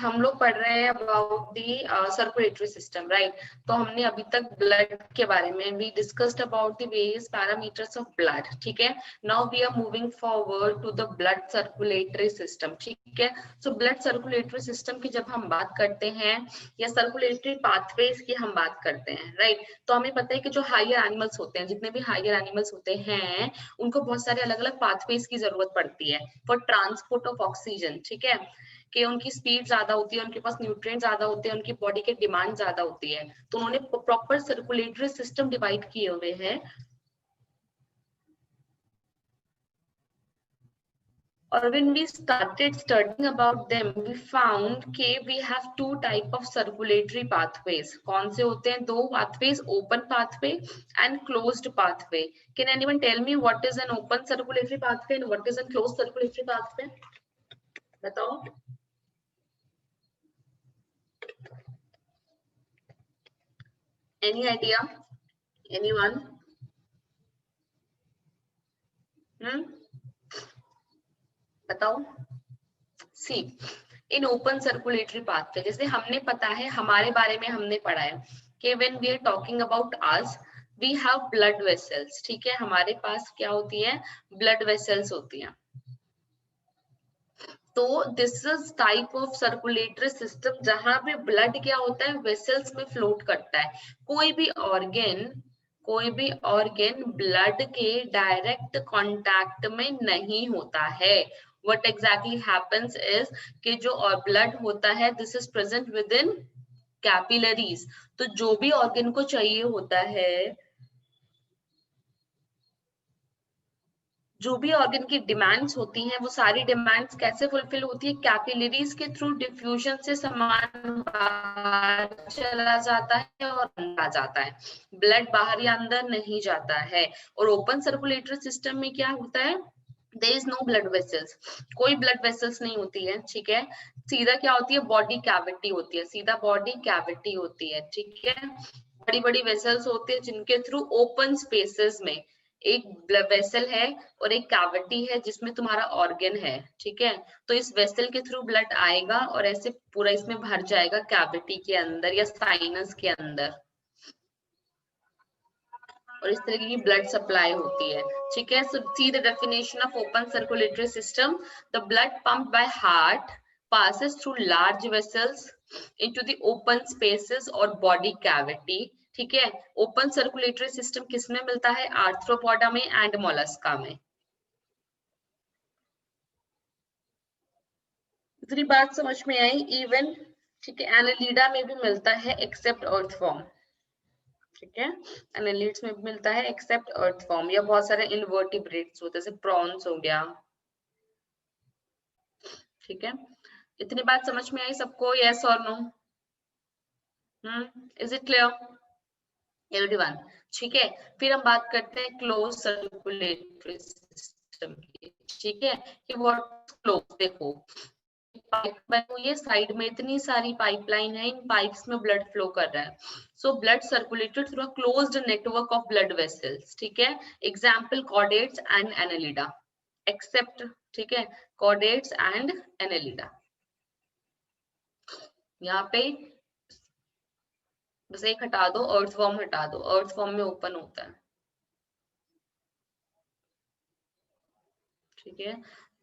हम लोग पढ़ रहे हैं about the circulatory system, right. तो हमने अभी तक ब्लड के बारे में we discussed about the various parameters of blood, ठीक है। Now we are moving forward to the blood circulatory system, ठीक है। सो ब्लड सर्कुलेटरी सिस्टम की जब हम बात करते हैं या सर्कुलेटरी पाथवेज की हम बात करते हैं, राइट, तो हमें पता है कि जो हायर एनिमल्स होते हैं, जितने भी हायर एनिमल्स होते हैं, उनको बहुत सारे अलग अलग पाथवेज की जरूरत पड़ती है फॉर ट्रांसपोर्ट ऑफ ऑक्सीजन, ठीक है। कि उनकी स्पीड ज्यादा होती है, उनके पास न्यूट्रिएंट ज्यादा होते हैं, उनकी बॉडी की डिमांड ज्यादा होती है, तो उन्होंने प्रॉपर सर्कुलेटरी सिस्टम डिवाइड किए हुए हैं। और when we started studying about them, we found कि we have two type of circulatory pathways. कौन से होते हैं दो pathways? Open pathway and closed pathway. Can anyone tell me what is an open circulatory pathway and what is a closed circulatory pathway? बताओ। Any idea? Anyone? बताओ। सी in open circulatory pathway, जैसे हमने पता है, हमारे बारे में हमने पढ़ा है कि when we are talking about us, we have blood vessels, ठीक है। हमारे पास क्या होती है? ब्लड वेसल्स होती हैं। तो this is type of circulatory system जहां पे ब्लड क्या होता है? वेसल्स में फ्लोट करता है। कोई भी ऑर्गन ब्लड के डायरेक्ट कांटेक्ट में नहीं होता है। What exactly happens is कि जो ब्लड होता है, this is present with in capillaries. तो जो भी ऑर्गन को चाहिए होता है, जो भी ऑर्गन की डिमांड्स होती हैं, वो सारी डिमांड्स कैसे फुलफिल होती है? कैपिलरीज के थ्रू डिफ्यूजन से सामान बाहर चला जाता है और अंदर आ जाता है। ब्लड बाहर या अंदर नहीं जाता है। और ओपन सर्कुलेटरी सिस्टम में क्या होता है? There is no blood vessels, कोई ब्लड वेसल्स नहीं होती है, ठीक है। सीधा क्या होती है? बॉडी कैविटी होती है, सीधा बॉडी कैविटी होती है, ठीक है। बड़ी बड़ी वेसल्स होते हैं जिनके थ्रू ओपन स्पेसेस में एक ब्लड वेसल है और एक कैविटी है जिसमें तुम्हारा ऑर्गन है, ठीक है। तो इस वेसल के थ्रू ब्लड आएगा और ऐसे पूरा इसमें भर जाएगा कैविटी के अंदर या साइनस के अंदर, और इस तरीके की ब्लड सप्लाई होती है, ठीक है। So see the definition of open circulatory system. The blood pumped by heart passes through large vessels into the open spaces और body cavity, ठीक है। ओपन सर्कुलेटरी सिस्टम किसमें मिलता है? आर्थ्रोपोडा में एंड मोलस्का में। इतनी बात समझ में आई? इवन, ठीक है, एनालिडा में भी मिलता है एक्सेप्ट अर्थवॉर्म, ठीक है। एनालिड्स में भी मिलता है एक्सेप्ट अर्थवॉर्म, या बहुत सारे इनवर्टिब्रेट्स होते हैं, जैसे प्रॉन्स हो गया, ठीक है। इतनी बात समझ में आई सबको? Yes or no? Is it clear everyone? ठीक है। फिर हम बात करते हैं क्लोज सर्कुलेटरी सिस्टम की, ठीक है। कि व्हाट क्लोज, देखो पाइप बनी हुई है, साइड में इतनी सारी पाइपलाइन है, इन पाइप्स में ब्लड फ्लो कर रहा है। So blood circulated through a closed network of blood vessels, ठीक है। Example chordates and annelida, except, ठीक है, कॉर्डेट्स एंड एनालिडा। यहाँ पे बस एक हटा दो, अर्थवॉर्म हटा दो, अर्थवॉर्म में ओपन होता है, ठीक है।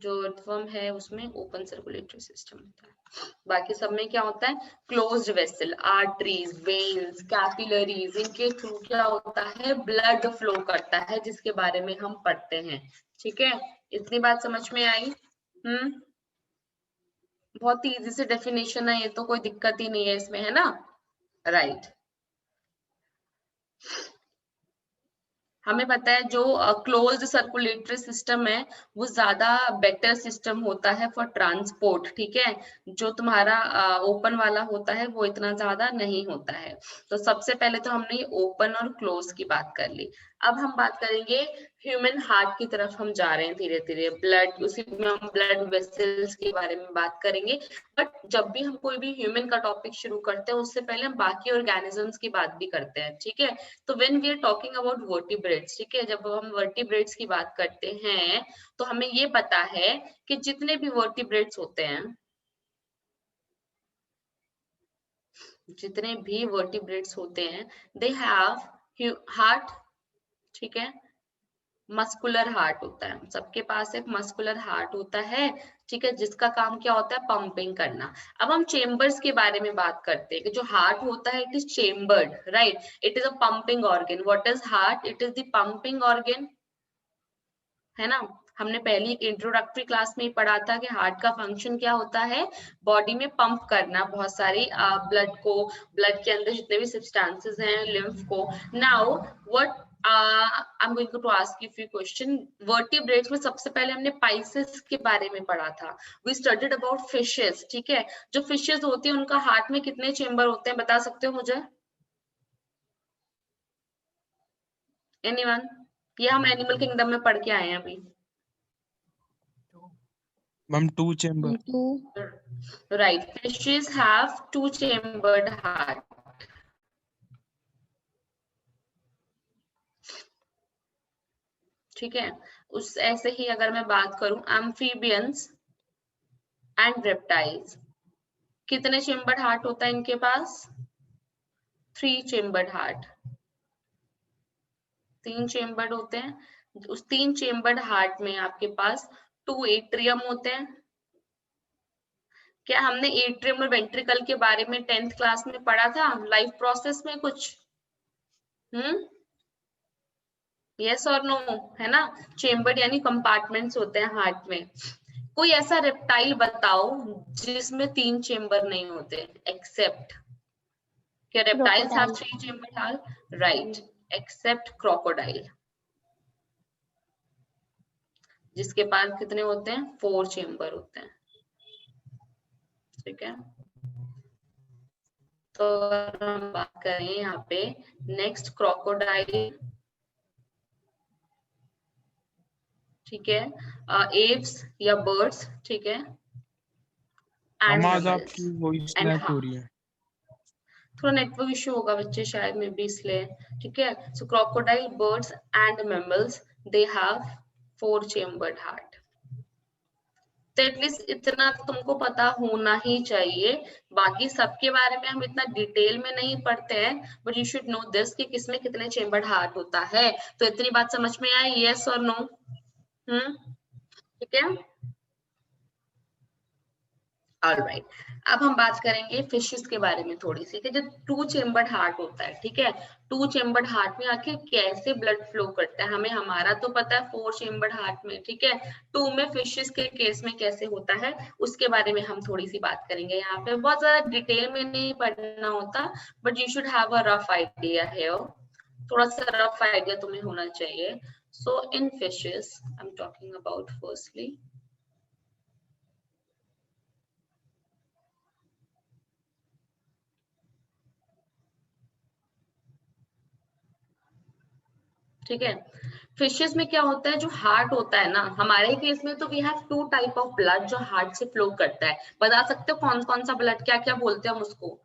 जो अर्थवॉर्म है उसमें ओपन सर्कुलेटरी सिस्टम होता है। बाकी सब में क्या होता है? Closed vessel, arteries, veins, capillaries, इनके थ्रू क्या होता है? ब्लड फ्लो करता है, जिसके बारे में हम पढ़ते हैं, ठीक है। इतनी बात समझ में आई? बहुत इजी से डेफिनेशन है ये, तो कोई दिक्कत ही नहीं है इसमें, है ना? राइट। हमें पता है जो क्लोज्ड सर्कुलेटरी सिस्टम है वो ज्यादा बेटर सिस्टम होता है फॉर ट्रांसपोर्ट, ठीक है। जो तुम्हारा ओपन वाला होता है वो इतना ज्यादा नहीं होता है। तो सबसे पहले तो हमने ओपन और क्लोज की बात कर ली। अब हम बात करेंगे ह्यूमन हार्ट की तरफ, हम जा रहे हैं धीरे धीरे। ब्लड, उसी में हम ब्लड वेसल्स के बारे में बात करेंगे। बट जब भी हम कोई भी ह्यूमन का टॉपिक शुरू करते हैं उससे पहले हम बाकी ऑर्गेनिजम्स की बात भी करते हैं, ठीक है। तो when we are talking about vertebrates, ठीक है, जब हम वर्टिब्रेट्स की बात करते हैं तो हमें ये पता है कि जितने भी वर्टिब्रेट्स होते हैं, जितने भी वर्टिब्रेट्स होते हैं दे हैव हार्ट, ठीक है, मस्कुलर हार्ट होता है, सबके पास एक मस्कुलर हार्ट होता है, ठीक है, जिसका काम क्या होता है, पंपिंग करना। अब हम चेम्बर्स के बारे में बात करते हैं कि जो हार्ट होता है it is chambered, right, it is a pumping organ. What is heart? It is the pumping organ, है ना। हमने पहली इंट्रोडक्टरी क्लास में ही पढ़ा था कि हार्ट का फंक्शन क्या होता है, बॉडी में पंप करना बहुत सारी ब्लड को, ब्लड के अंदर जितने भी सब्सटेंसेस हैं, लिम्फ को। Now what I am going to ask you few question. Vertebrates में सबसे पहले हमने पाइसेस के बारे में पढ़ा था, वी स्टडीड अबाउट फिशेस, ठीक है। जो फिशेस होती है उनका हार्ट में कितने चेम्बर होते हैं, बता सकते हो मुझे? एनीवन? ये हम एनिमल किंगडम में पढ़ के आए हैं अभी। Ma'am 2 chamber. Right. Fishes have two-chambered heart. ठीक है। उस ऐसे ही अगर मैं बात करूं एम्फीबियंस एंड रेप्टाइल्स, कितने चेम्बर्ड हार्ट होता है इनके पास? 3 चेम्बर्ड हार्ट, 3 चेम्बर्ड होते हैं। उस 3 चेम्बर्ड हार्ट में आपके पास 2 एट्रियम होते हैं। क्या हमने एट्रियम और वेंट्रिकल के बारे में 10th क्लास में पढ़ा था लाइफ प्रोसेस में कुछ? यस और नो, है ना। चेम्बर यानी कंपार्टमेंट्स होते हैं हार्ट में। कोई ऐसा रेप्टाइल बताओ जिसमें 3 चेम्बर नहीं होते, एक्सेप्ट, क्या reptiles have 3 chamber heart? Right, except crocodile, जिसके पास कितने होते हैं, 4 चेम्बर होते हैं, ठीक है। तो हम बात करें यहाँ पे नेक्स्ट क्रोकोडाइल, ठीक है, एव्स या बर्ड्स, ठीक है, एंड आवाज मैमल्स आपकी वॉइस एंड लैग हो रही है। थोड़ा नेटवर्क इश्यू होगा बच्चे शायद में भी इसलिए, ठीक है। So crocodile, birds and mammals, they have 4 chambered heart. तो एटलीस्ट इतना तो तुमको पता होना ही चाहिए। बाकी सबके बारे में हम इतना डिटेल में नहीं पढ़ते हैं, but you should know this कि किसमें कितने चेम्बर्ड हार्ट होता है। तो इतनी बात समझ में आई, यस और नो? ठीक है, ऑलराइट। अब हम बात करेंगे फिशेस के बारे में थोड़ी सी, कि जो 2 चेम्बर्ड हार्ट होता है, ठीक है, 2 चेम्बर्ड हार्ट में आखिर कैसे ब्लड फ्लो करता है, हमें हमारा तो पता है 4 चेम्बर्ड हार्ट में, ठीक है, 2 में फिशेस के केस में कैसे होता है उसके बारे में हम थोड़ी सी बात करेंगे। यहाँ पे बहुत ज्यादा डिटेल में नहीं पढ़ना होता, but you should have a rough idea here, थोड़ा सा रफ आइडिया तुम्हें होना चाहिए। So in fishes I am talking about firstly, ठीक है, फिशेस में क्या होता है, जो हार्ट होता है ना, हमारे केस में तो we have 2 type of blood जो हार्ट से फ्लो करता है। बता सकते हो कौन कौन सा ब्लड, क्या क्या बोलते हैं हम उसको?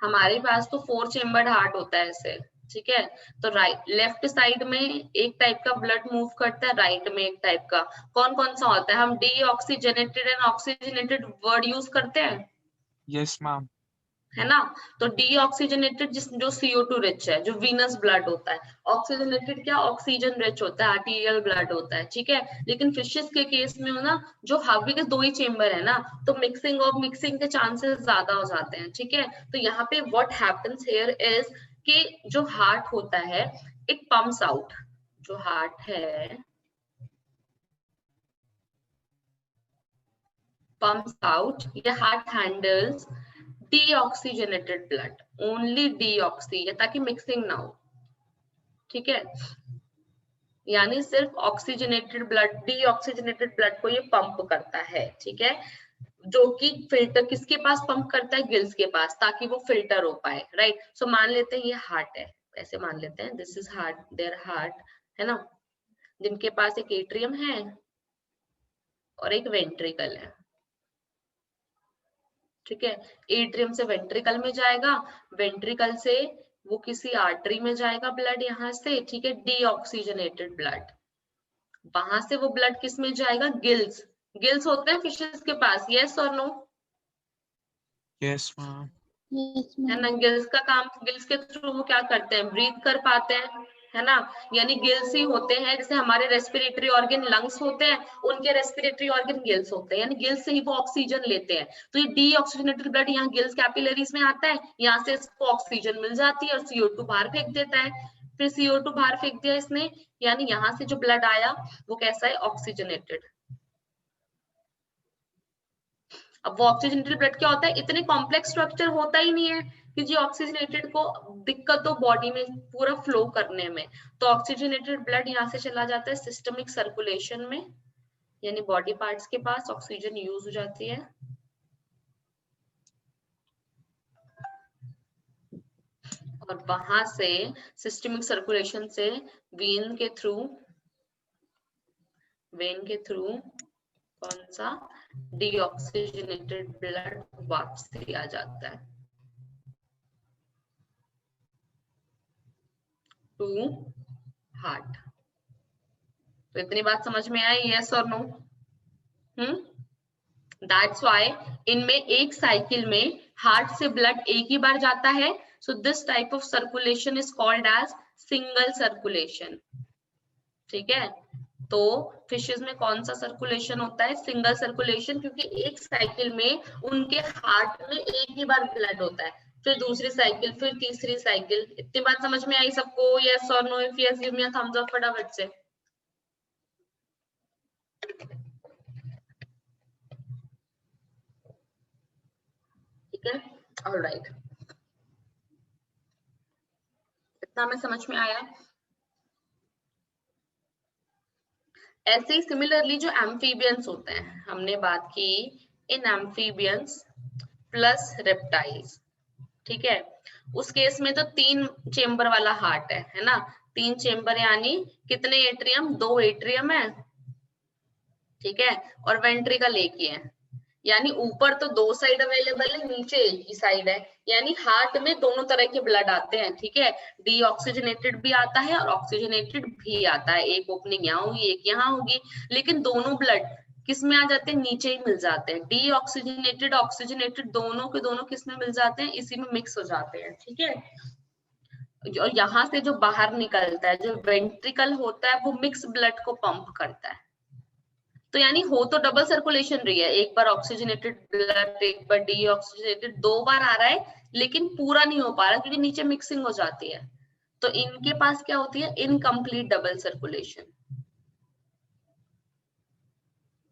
हमारे पास तो 4 चेम्बर्ड हार्ट होता है ऐसे, ठीक है। तो राइट, लेफ्ट साइड में एक टाइप का ब्लड मूव करता है, राइट में एक टाइप का। कौन कौन सा होता है? हम deoxygenated and oxygenated word use करते हैं, यस मैम। है ना। तो डीऑक्सीजनेटेड जो CO2 रिच है, जो वीनस ब्लड होता है। ऑक्सीजनेटेड क्या, ऑक्सीजन रिच होता है, आर्टीरियल ब्लड होता है, ठीक है। लेकिन फिशेस के केस में हो ना, जो हवा के 2 ही चेम्बर है ना, तो मिक्सिंग के चांसेस ज्यादा हो जाते हैं, ठीक है। तो यहाँ पे व्हाट हैपेंस हियर इज कि जो हार्ट होता है इट पंप्स आउट, जो हार्ट है pumps out, ये heart handles deoxygenated blood, only deoxy, ताकि मिक्सिंग ना हो, ठीक है। यानी सिर्फ ऑक्सीजनेटेड ब्लड, डीऑक्सीजनेटेड ब्लड को ये पंप करता है, ठीक है, जो कि फिल्टर किसके पास पंप करता है, गिल्स के पास, ताकि वो फिल्टर हो पाए, राइट। सो मान लेते हैं ये हार्ट है, ऐसे मान लेते हैं this is heart, their heart, है ना, जिनके पास एक एट्रियम है और एक वेंट्रिकल है, ठीक है। एट्रियम से वेंट्रिकल में जाएगा, वेंट्रिकल से वो किसी आर्टरी में जाएगा ब्लड यहाँ से, ठीक है, डीऑक्सीजनेटेड ब्लड। वहां से वो ब्लड किस में जाएगा, गिल्स, गिल्स होते हैं फिशेस के पास, yes or no? Yes ma'am. है ना। गिल्स का काम, गिल्स के थ्रू वो क्या करते हैं, ब्रीथ कर पाते हैं, है ना। यानी गिल्स ही होते हैं, जैसे हमारे रेस्पिरेटरी ऑर्गन लंग्स होते हैं, उनके रेस्पिरेटरी ऑर्गन गिल्स होते हैं, यानी गिल्स से ही वो ऑक्सीजन लेते हैं। तो ये डीऑक्सीजनेटेड ब्लड यहाँ गिल्स कैपिलरीज में आता है, यहाँ से इसको ऑक्सीजन मिल जाती है और CO2 बाहर फेंक देता है। फिर CO2 बाहर फेंक दिया इसने, यानी यहाँ से जो ब्लड आया वो कैसा है, ऑक्सीजनेटेड। अब वो ऑक्सीजनेटेड ब्लड क्या होता है, इतने कॉम्प्लेक्स स्ट्रक्चर होता ही नहीं है कि जो ऑक्सीजनेटेड को दिक्कत हो बॉडी में पूरा फ्लो करने में। तो ऑक्सीजनेटेड ब्लड यहाँ से चला जाता है सिस्टमिक सर्कुलेशन में, यानी बॉडी पार्ट्स के पास ऑक्सीजन यूज हो जाती है। और वहां से सिस्टमिक सर्कुलेशन से वेन के थ्रू कौन सा, डीऑक्सीजनेटेड ब्लड वापसी आ जाता है टू हार्ट। तो इतनी बात समझ में आई, yes or no? That's why इनमें एक साइकिल में हार्ट से ब्लड एक ही बार जाता है। So this type of circulation is called as single circulation. ठीक है, तो फिशेस में कौन सा सर्कुलेशन होता है, सिंगल सर्कुलेशन, क्योंकि एक साइकिल में उनके हार्ट में एक ही बार ब्लड होता है, फिर दूसरी साइकिल, फिर तीसरी साइकिल। इतनी बात समझ में आई सबको, yes or no? If yes give me a thumbs up फटाफट से। ठीक है, ऑलराइट, इतना में समझ में आया। ऐसे ही सिमिलरली जो एम्फीबियंस होते हैं, हमने बात की इन एम्फीबियंस प्लस रेप्टाइल्स। ठीक है, उस केस में तो 3 चेम्बर वाला हार्ट है ना। 3 चेम्बर यानी कितने एट्रियम, 2 एट्रियम है, ठीक है, और वेंट्रिकल एक ही है। यानी ऊपर तो 2 साइड अवेलेबल है, नीचे एक ही साइड है, यानी हार्ट में दोनों तरह के ब्लड आते हैं। ठीक है, डीऑक्सीजनेटेड भी आता है और ऑक्सीजनेटेड भी आता है। एक ओपनिंग यहाँ होगी, एक यहाँ होगी, लेकिन दोनों ब्लड किस में आ जाते हैं, नीचे ही मिल जाते हैं। डीऑक्सीजनेटेड ऑक्सीजनेटेड दोनों के दोनों किस में मिल जाते हैं, इसी में मिक्स हो जाते हैं। ठीक है, और यहाँ से जो बाहर निकलता है, जो वेंट्रिकल होता है, वो मिक्स ब्लड को पंप करता है। तो यानी हो तो डबल सर्कुलेशन रही है, एक बार ऑक्सीजनेटेड ब्लड, एक बार डीऑक्सीजनेटेड, 2 बार आ रहा है, लेकिन पूरा नहीं हो पा रहा क्योंकि नीचे मिक्सिंग हो जाती है। तो इनके पास क्या होती है, इनकम्प्लीट डबल सर्कुलेशन।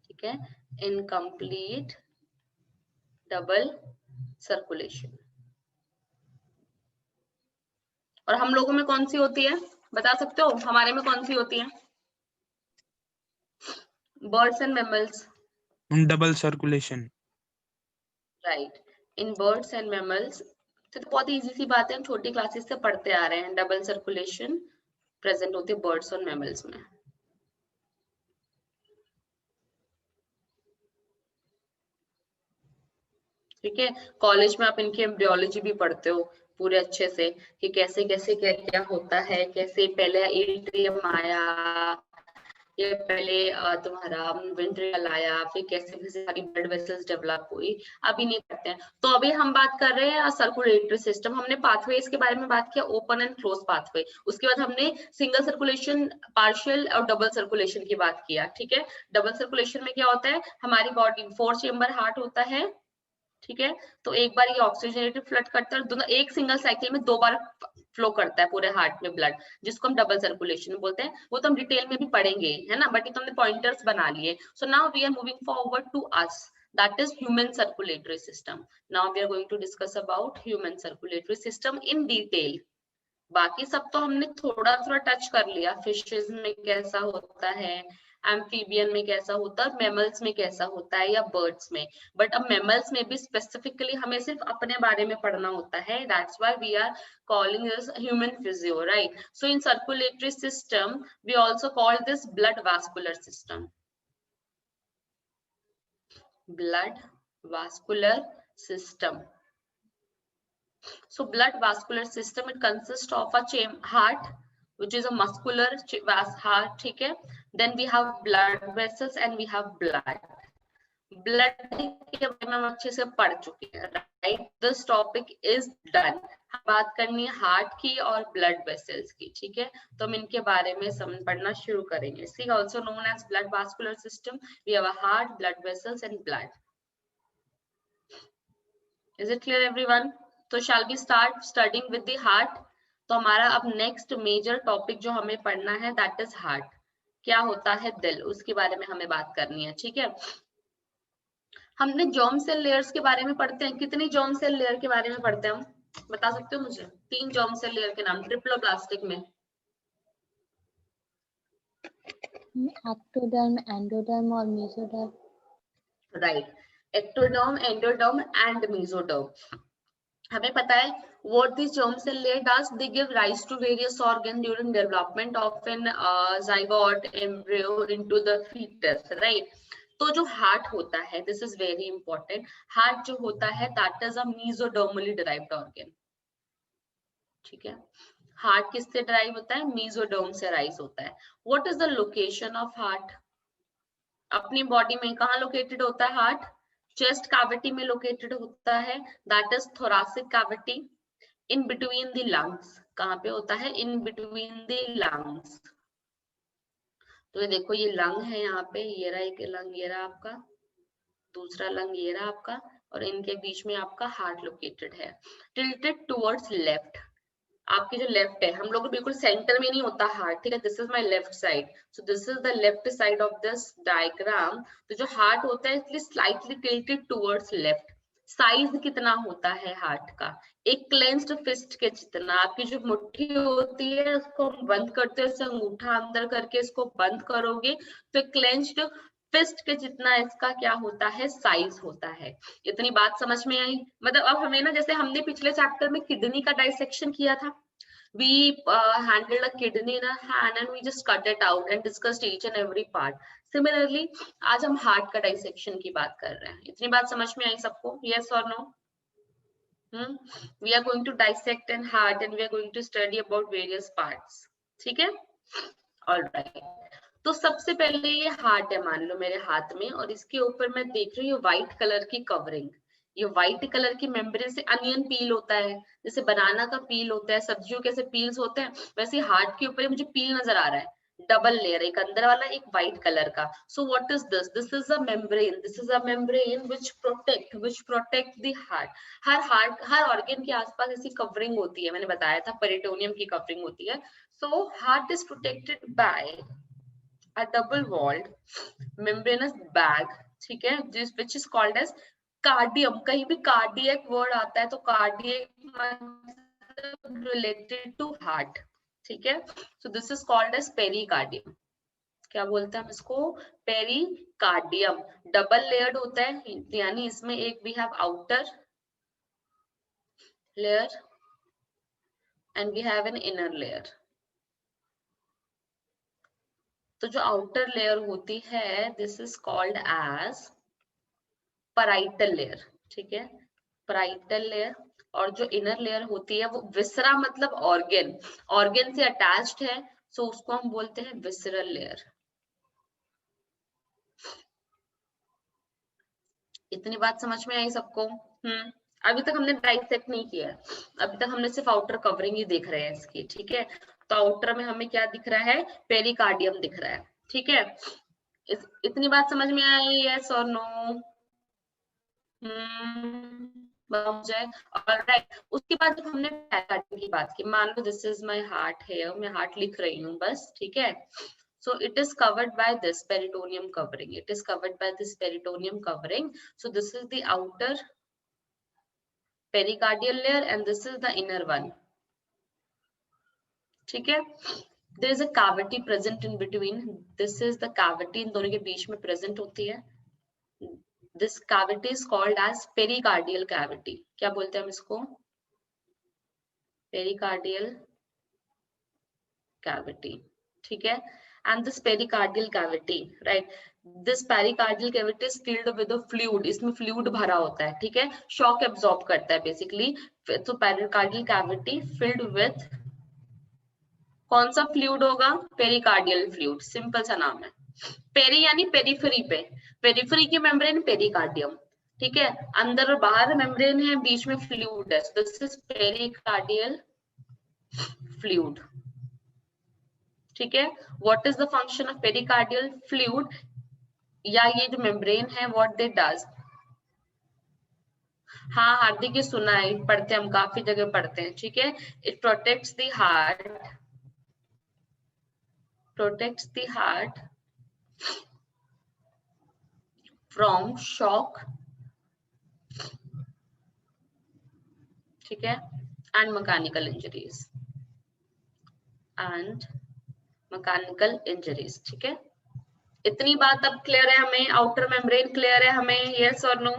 ठीक है, इनकम्प्लीट डबल सर्कुलेशन। और हम लोगों में कौन सी होती है, बता सकते हो, हमारे में कौन सी होती है? Birds and mammals, double circulation. Right, in birds and mammals. तो बहुत इजी सी बात है, हम छोटी क्लासेस से पढ़ते आ रहे हैं, डबल सर्कुलेशन प्रेजेंट होती है बर्ड्स और मैमल्स में। ठीक है, कॉलेज में आप इनकी एम्ब्रियोलॉजी भी पढ़ते हो पूरे अच्छे से, कि कैसे कैसे क्या क्या होता है, कैसे पहले एट्रियम आया, ये पहले तुम्हारा वेंट्रिकल आया, फिर कैसे कैसे सारी ब्लड वेसल्स डेवलप हुई, अभी नहीं करते हैं। तो अभी हम बात कर रहे हैं सर्कुलेटरी सिस्टम। हमने पाथवेज के बारे में बात किया, ओपन एंड क्लोज पाथवे। उसके बाद हमने सिंगल सर्कुलेशन, पार्शियल और डबल सर्कुलेशन की बात किया। ठीक है, डबल सर्कुलेशन में क्या होता है, हमारी बॉडी 4 चेम्बर हार्ट होता है। ठीक है, तो एक बार ये ऑक्सीजनेटेड फ्लड करता है, दोनों एक सिंगल साइकिल में 2 बार फ्लो करता है पूरे हार्ट में ब्लड, जिसको हम डबल सर्कुलेशन बोलते हैं। वो तो हम डिटेल में भी पढ़ेंगे, है ना, बट ये तो हमने पॉइंटर्स बना लिए। So now we are moving forward to us, that is human circulatory system. Now we are going to discuss about human circulatory system in detail. बाकी सब तो हमने थोड़ा थोड़ा टच कर लिया, फिशेस में कैसा होता है, एम्फीबियन में कैसा होता है, मैमल्स में कैसा होता है, या बर्ड्स में। बट अब मैमल्स में भी स्पेसिफिकली हमें सिर्फ अपने बारे में पढ़ना होता है, that's why we are calling this human physio, right? So in circulatory system we also call this blood vascular system. Blood vascular system. So blood vascular system, it consists of a heart, which is a muscular heart. ठीक है, then we have blood vessels and we have blood. Blood के बारे में हम अच्छे से पढ़ चुके हैं, right, this topic is done. बात करनी है हार्ट की और ब्लड वेसल्स की, ठीक है। तो हम इनके बारे में पढ़ना शुरू करेंगे। See also known as blood vascular system, we have a heart, blood vessels and blood. Is it clear everyone? तो shall we start studying with the heart. तो हमारा अब नेक्स्ट मेजर टॉपिक जो हमें पढ़ना है दैट इज हार्ट। क्या होता है दिल, उसके बारे में हमें बात करनी है, ठीक है। हमने जर्म सेल लेयर्स के बारे में पढ़ते हैं। कितनी जर्म सेल लेयर के बारे में पढ़ते हैं हम, बता सकते हो मुझे? 3 जर्म सेल लेयर के नाम ट्रिप्लोप्लास्टिक में। एक्टोडर्म, एंडोडर्म और mesoderm. Right, ectoderm, endoderm and mesoderm. हमें पता है what these germ cell layer does, they give rise to various organ during development of an zygote embryo into the fetus, right? तो जो heart होता है, this is very important, heart जो होता है that is a मेसोडर्मली derived organ, ठीक है। Heart किससे डिराइव होता है? मेसोडर्म से राइज होता है। What is the location of heart? अपनी बॉडी में कहाँ लोकेटेड होता है हार्ट? चेस्ट कैविटी में लोकेटेड होता है, that is thoracic cavity. In between the lungs, कहाँ पे होता है? In between the lungs. तो ये देखो, ये लंग है यहाँ पे, ये रहा एक लंग, ये रहा आपका दूसरा लंग, ये रहा आपका, और इनके बीच में आपका हार्ट लोकेटेड है। टिल्टेड टुवर्ड्स लेफ्ट, आपकी जो लेफ्ट है, हम लोग बिल्कुल सेंटर में नहीं होता हार्ट, ठीक है। This is my left side, so this is the left side of this diagram. तो जो हार्ट होता है इसलिए slightly tilted towards left. Size कितना होता है हार्ट का? एक क्लेंस्ड फिस्ट के जितना। आपकी जो मुट्ठी होती है उसको हम बंद करते हैं, अंगूठा अंदर करके इसको बंद करोगे तो क्लेंस्ड फिस्ट के जितना इसका क्या होता है? साइज होता है। इतनी बात समझ में आई? मतलब अब हमें ना, जैसे हमने पिछले चैप्टर में किडनी का डाइसेक्शन किया था, we handled a kidney in a hand and we just cut it out and discussed each and every part. Similarly, आज हम हार्ट का डाइसेक्शन की बात कर रहे हैं। इतनी बात समझ में आई सबको? Yes or no? We are going to dissect an heart and we are going to study about various parts. ठीक है? All right. तो सबसे पहले ये हार्ट है, मान लो मेरे हाथ में, और इसके ऊपर मैं देख रही हूँ व्हाइट कलर की कवरिंग। ये व्हाइट कलर की मेम्ब्रेन से अनियन पील होता है, जैसे बनाना का पील होता है, सब्जियों के ऐसे पील्स होते हैं, वैसे हार्ट के ऊपर मुझे पील नजर आ रहा है। डबल लेयर, एक अंदर वाला एक व्हाइट कलर का। So what is this? This is a membrane, this is a membrane which protect the heart. Her organ के आसपास ऐसी कवरिंग होती है, मैंने बताया था पेरिटोनियम की कवरिंग होती है। So heart is protected by a double walled membranous bag, ठीक है, जिस which is called as cardium. कहीं भी कार्डियक वर्ड आता है तो कार्डियक रिलेटेड टू हार्ट, ठीक है। So this is called as pericardium. क्या बोलते हैं हम इसको? पेरिकार्डियम। डबल लेयर्ड होता है, यानी इसमें एक we have outer layer and we have an inner layer. तो जो आउटर लेयर होती है this is called as parietal layer, ठीक है, पैराइटल लेयर। और जो इनर लेयर होती है वो विसरा, मतलब ऑर्गन, ऑर्गन से अटैच्ड है, सो उसको हम बोलते हैं विसरल लेयर। इतनी बात समझ में आई सबको? अभी तक हमने डाइसेक्ट नहीं किया, अभी तक हमने सिर्फ आउटर कवरिंग ही देख रहे हैं इसकी, ठीक है। तो आउटर में हमें क्या दिख रहा है? पेरिकार्डियम दिख रहा है, ठीक है। इतनी बात समझ में आई? Yes or no? जाए। ऑलराइट, उसके बाद जब हमने पेरिकार्डियम की बात की, मान लो दिस इज माय हार्ट है, मैं हार्ट लिख रही हूँ बस, ठीक है। So it is covered by this peritoneum covering. It is covered by this peritoneum covering. So this is the outer pericardial layer and this is the inner one. ठीक है। There is a cavity present in between. This is the cavity, इन दोनों के बीच में present होती है। This cavity is called as pericardial cavity. क्या बोलते हैं हम इसको? Pericardial cavity, ठीक है। And this pericardial cavity, right? This pericardial cavity is filled with a fluid. इसमें fluid भरा होता है, ठीक है, shock absorb करता है basically। तो pericardial cavity filled with कौन सा फ्लूइड होगा? पेरिकार्डियल फ्लूइड, सिंपल सा नाम है। पेरी यानी पेरिफेरी पे, पेरिफेरी की मेम्ब्रेन पेरिकार्डियम, ठीक है, अंदर और बाहर मेम्ब्रेन है, बीच में फ्लूइड है, दिस इज पेरिकार्डियल फ्लूइड। ठीक है, what is the function of pericardial fluid, या ये जो मेम्ब्रेन है व्हाट दे डज। हाँ हार्दिक, ये सुना है, पढ़ते हैं हम, काफी जगह पढ़ते हैं। ठीक है, it protects the heart, protects the heart from shock, ठीक है, and mechanical injuries, and mechanical injuries। ठीक है, इतनी बात अब क्लियर है हमें, आउटर मेम्ब्रेन क्लियर है हमें, yes or no?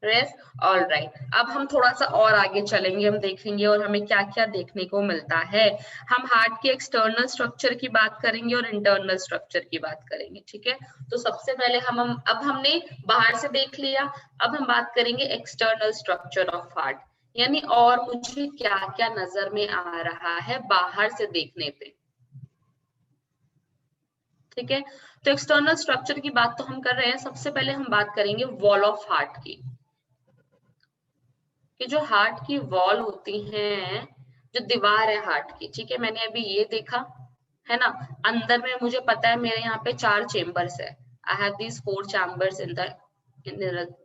Rest, all right. अब हम थोड़ा सा और आगे चलेंगे, हम देखेंगे और हमें क्या क्या देखने को मिलता है। हम हार्ट के एक्सटर्नल स्ट्रक्चर की बात करेंगे और इंटरनल स्ट्रक्चर की बात करेंगे। ठीक है, तो सबसे पहले अब हमने बाहर से देख लिया, अब हम बात करेंगे एक्सटर्नल स्ट्रक्चर ऑफ हार्ट, यानी और मुझे क्या क्या नजर में आ रहा है बाहर से देखने पे। ठीक है, तो एक्सटर्नल स्ट्रक्चर की बात तो हम कर रहे हैं, सबसे पहले हम बात करेंगे वॉल ऑफ हार्ट की, कि जो हार्ट की वॉल होती है, जो दीवार है हार्ट की। ठीक है, मैंने अभी ये देखा है ना, अंदर में मुझे पता है मेरे यहाँ पे 4 चेम्बर्स है, I have these 4 chambers in the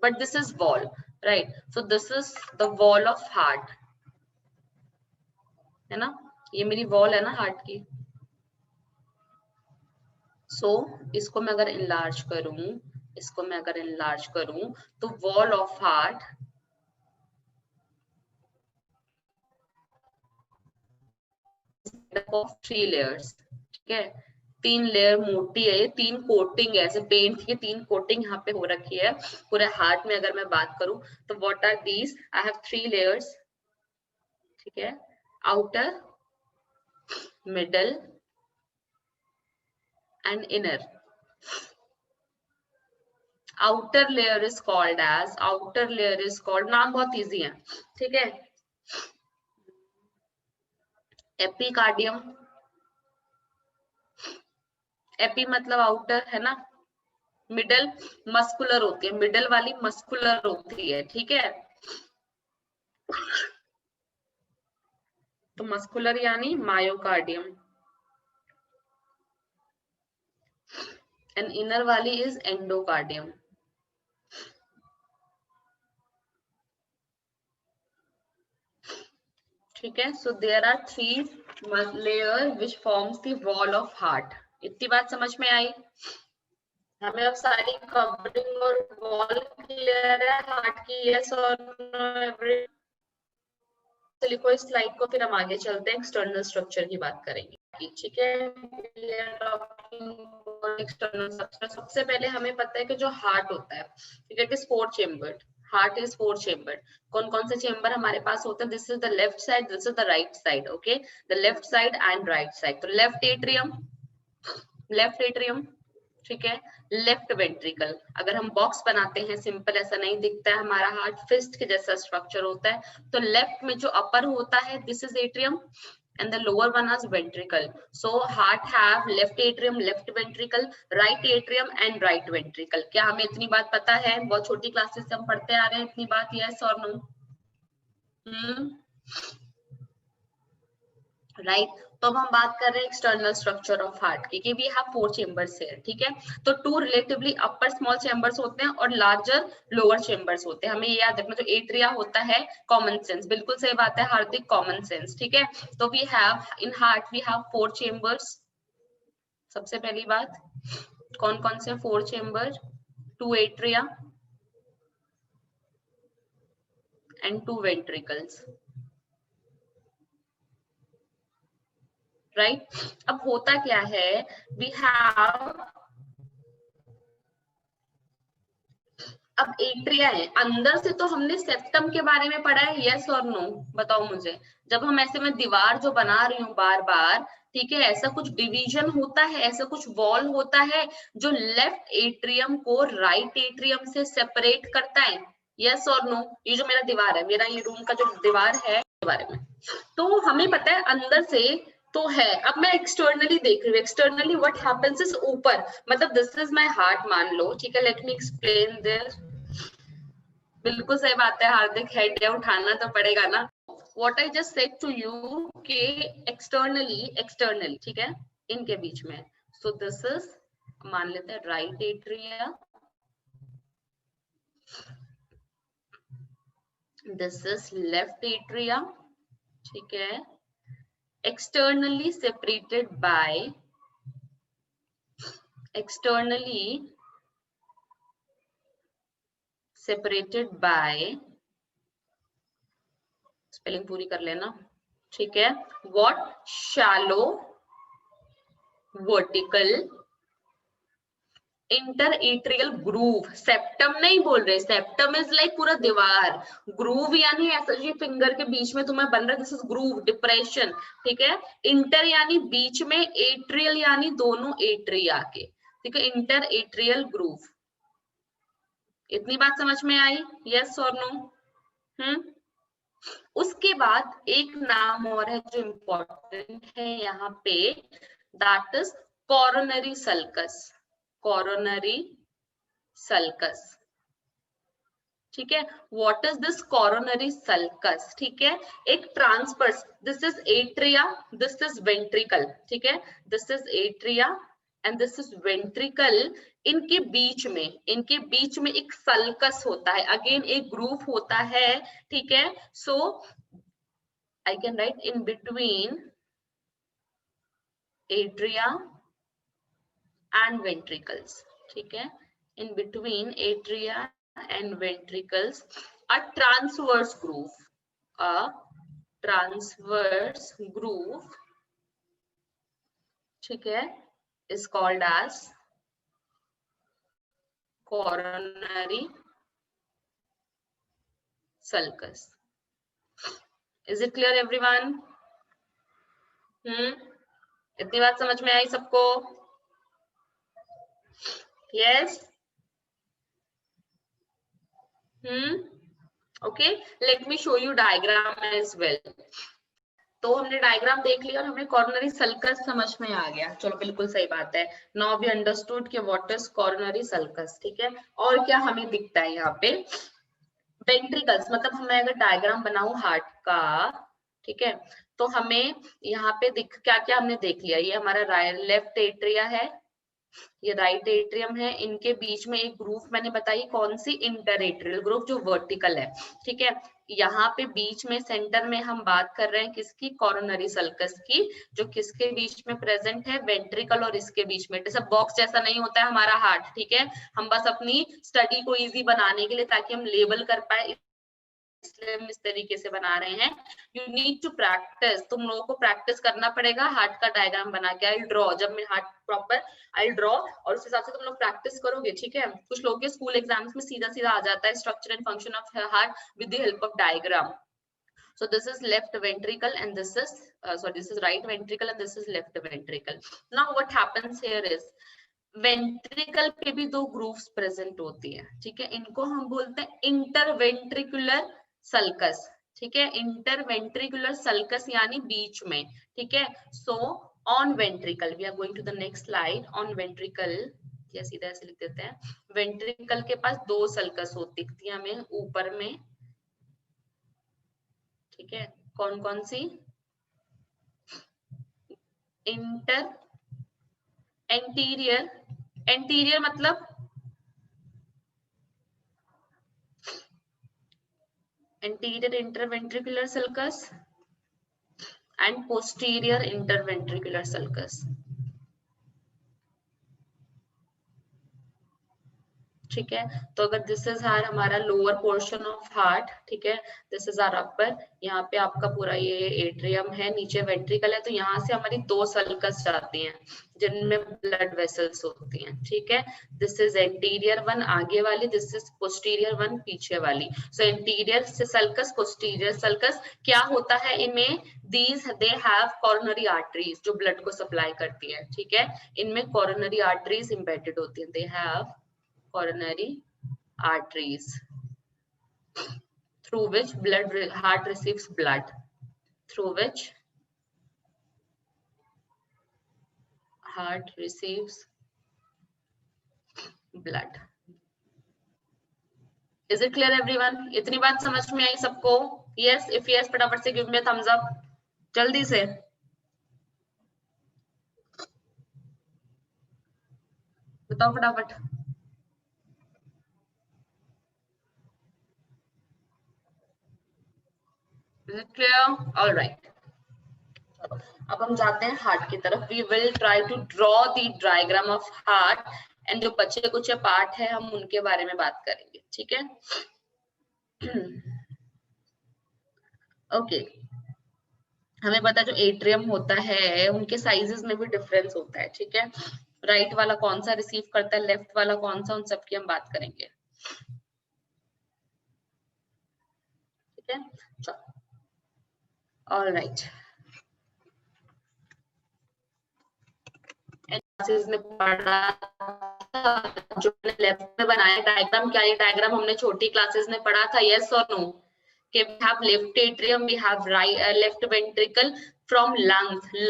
but this is wall, right? So this is the wall of heart, है ना, ये मेरी वॉल है ना हार्ट की। सो इसको मैं अगर इनलार्ज करूं, इसको मैं अगर इनलार्ज करूं, तो wall of heart of 3 layers. ठीक है, 3 लेयर मोटी है, 3 कोटिंग है, ऐसे पेंट की 3 कोटिंग यहाँ पे हो रखी है पूरे हार्ट में। अगर मैं बात करूं तो what are these, I have 3 layers. ठीक है, outer, middle and inner. Outer layer is called as, outer layer is called, नाम बहुत इजी है। ठीक है, एपिकार्डियम, एपी मतलब आउटर, है ना, मिडल मस्कुलर होती है, मिडल वाली मस्कुलर होती है। ठीक है, तो मस्कुलर यानी मायोकार्डियम, एंड इनर वाली इज एंडोकार्डियम। ठीक है, so there are 3 layer which forms the wall of heart. इतनी बात समझ में आई हमें? अब सारी कवरिंग और वॉल क्लियर है हार्ट की, यस और नो? लिखो इस स्लाइड को, फिर हम आगे चलते हैं, एक्सटर्नल स्ट्रक्चर की बात करेंगे। ठीक है, एक्सटर्नल स्ट्रक्चर, सबसे पहले हमें पता है कि जो हार्ट होता है, ठीक है, it is 4 chambered, heart is 4 chambered. कौन कौन से चेम्बर हमारे पास होते हैं? This is the left side, this is the right side. Okay, the left side and right side. तो लेफ्ट एट्रियम, लेफ्ट एट्रियम, ठीक है, लेफ्ट वेंट्रिकल। अगर हम बॉक्स बनाते हैं सिंपल, ऐसा नहीं दिखता है हमारा हार्ट, फिस्ट के जैसा स्ट्रक्चर होता है। तो लेफ्ट में जो अपर होता है, this is atrium, and the lower one is ventricle. So heart have left atrium, left ventricle, right atrium and right ventricle. क्या हमें इतनी बात पता है? बहुत छोटी क्लासेस से हम पढ़ते आ रहे हैं इतनी बात, yes or no? राइट, तो अब हम बात कर रहे हैं एक्सटर्नल स्ट्रक्चर ऑफ हार्ट की, कि वी हैव 4 चेम्बर्स है। ठीक है, तो 2 रिलेटिवली अपर स्मॉल चेम्बर्स होते हैं और लार्जर लोअर चेम्बर्स होते हैं। हमें ये याद रखना, जो एट्रिया होता है, कॉमन सेंस, बिल्कुल सही बात है हार्दिक, कॉमन सेंस। ठीक है, तो we have in heart we have 4 chambers. सबसे पहली बात, कौन कौन से 4 chamber? 2 atria and 2 ventricles, right? अब होता क्या है, वी हैव, अब एट्रिया है, अंदर से तो हमने सेप्टम के बारे में पढ़ा है, यस और नो? बताओ मुझे। जब हम ऐसे में दीवार जो बना रही हूँ बार बार, ठीक है, ऐसा कुछ डिवीजन होता है, ऐसा कुछ वॉल होता है जो लेफ्ट एट्रियम को राइट एट्रियम से सेपरेट करता है, यस और नो? ये जो मेरा दीवार है, मेरा ये रूम का जो दीवार है, के बारे में तो हमें पता है अंदर से तो है। अब मैं एक्सटर्नली देख रही हूँ, एक्सटर्नली व्हाट हैपेंस इज ऊपर, मतलब दिस इज माय हार्ट मान लो, ठीक है, लेट मी एक्सप्लेन दिस। बिल्कुल सही बात है हार्दिक, हेड या उठाना तो पड़ेगा ना। What I just said to you कि एक्सटर्नली ठीक है, इनके बीच में, सो दिस इज, मान लेते हैं right atria, this is left atria, ठीक है, externally separated by स्पेलिंग पूरी कर लेना, ठीक है, what shallow vertical interatrial groove, septum नहीं बोल रहे, सेप्टम इज लाइक पूरा दीवार, ग्रूव यानी ऐसा जो फिंगर के बीच में तुम्हें बन रहा है, दिस इज ग्रूव, डिप्रेशन, ठीक है, इंटर यानी बीच में, एट्रियल यानी दोनों एट्रिया के, ठीक है, इंटर एट्रियल ग्रूव। इतनी बात समझ में आई, यस और नो? उसके बाद एक नाम और है जो इम्पोर्टेंट है यहाँ पे, that is coronary sulcus, coronary sulcus, ठीक है, what is this coronary sulcus, ठीक है, एक transverse, this is atria, this is ventricle, ठीक है, this is atria and this is ventricle, इनके बीच में एक सल्कस होता है, अगेन एक ग्रूव होता है, ठीक है, so I can write in between atria and ventricles, ठीक है, in between atria and ventricles, a transverse groove, ठीक है, is called as coronary sulcus. Is it clear everyone? इतनी बात समझ में आई सबको? Yes. Okay, let me show you diagram as well. तो हमने डायग्राम देख लिया और हमें कॉर्नरी सल्कस समझ में आ गया, चलो बिल्कुल सही बात है, नाउ वी अंडरस्टूड कि व्हाट इज कॉर्नरी सल्कस, ठीक है, और क्या हमें दिखता है यहाँ पे, वेंट्रिकल्स, मतलब मैं अगर डायग्राम बनाऊं हार्ट का, ठीक है, तो हमें यहाँ पे क्या क्या हमने देख लिया, ये हमारा लेफ्ट एट्रिया है, ये राइट एट्रियम है, इनके बीच में एक ग्रूव मैंने बताई, कौन सी, इंटर एट्रियल ग्रूव जो वर्टिकल है, ठीक है, यहाँ पे बीच में सेंटर में हम बात कर रहे हैं किसकी, कोरोनरी सल्कस की, जो किसके बीच में प्रेजेंट है, वेंट्रिकल और इसके बीच में, जैसे बॉक्स जैसा नहीं होता है हमारा हार्ट, ठीक है, हम बस अपनी स्टडी को इजी बनाने के लिए, ताकि हम लेबल कर पाए, इसलिए हम इस तरीके से बना रहे हैं, यू नीड टू प्रैक्टिस, तुम लोगों को प्रैक्टिस करना पड़ेगा हार्ट का डायग्राम बना के, आई ड्रॉ, जब मैं हार्ट प्रॉपर आई ड्रॉ, और उस हिसाब से तुम लोग प्रैक्टिस करोगे, ठीक है, कुछ लोगों के स्कूल एग्जाम्स में सीधा सीधा आ जाता है structure and function of heart with the help of diagram. So this is left ventricle and this is this is right ventricle and this is left ventricle. Now what happens here is ventricle पे भी दो grooves present होती है, ठीक है, इनको हम बोलते हैं इंटरवेंट्रिकुलर सल्कस, ठीक है, इंटरवेंट्रिकुलर सल्कस यानी बीच में, ठीक है, so on ventricle, we are going to the next slide, on ventricle, या सीधा ऐसे लिख देते हैं, वेंट्रिकल के पास दो सल्कस होती है हमें ऊपर में, ठीक है, कौन कौन सी, एंटीरियर मतलब anterior interventricular sulcus and posterior interventricular sulcus, ठीक है, तो अगर दिस इज हमारा लोअर पोर्शन ऑफ हार्ट, ठीक है, दिस इज आवर अपर, यहाँ पे आपका पूरा ये एट्रियम है, नीचे वेंट्रिकल है, तो यहाँ से हमारी दो सल्कस जाती हैं जिनमें ब्लड वेसल्स होती हैं, ठीक है, दिस इज एंटीरियर वन आगे वाली, दिस इज पोस्टीरियर वन पीछे वाली, सो एंटीरियर से सल्कस, पोस्टीरियर सल्कस, क्या होता है इनमें, these they have coronary arteries जो ब्लड को सप्लाई करती है, ठीक है, इनमें कोरोनरी आर्टरीज एम्बेडेड होती है, they have coronary arteries through which heart receives blood, through which heart receives blood. Is it clear everyone? इतनी बात समझ में आई सबको? Yes, if yes, फटाफट से give me a thumbs up. जल्दी से. बताओ फटाफट. Is it clear? All right. अब हम जाते हैं हार्ट की तरफ. We will try to draw the diagram of heart and जो बचे कुछ पार्ट है हम उनके बारे में बात करेंगे. ठीक है? ओके. हमें पता जो एट्रियम होता है उनके साइजेस में भी डिफरेंस होता है. ठीक है? राइट वाला कौन सा रिसीव करता है, लेफ्ट वाला कौन सा, उन सब की हम बात करेंगे. ठीक है? चलो. All right. क्लासेस में पढ़ा जो लेफ्ट में बनाया डायग्राम, क्या ये डायग्राम हमने छोटी क्लासेस में पढ़ा था? Yes or no? कि we have left atrium, we have right left ventricle from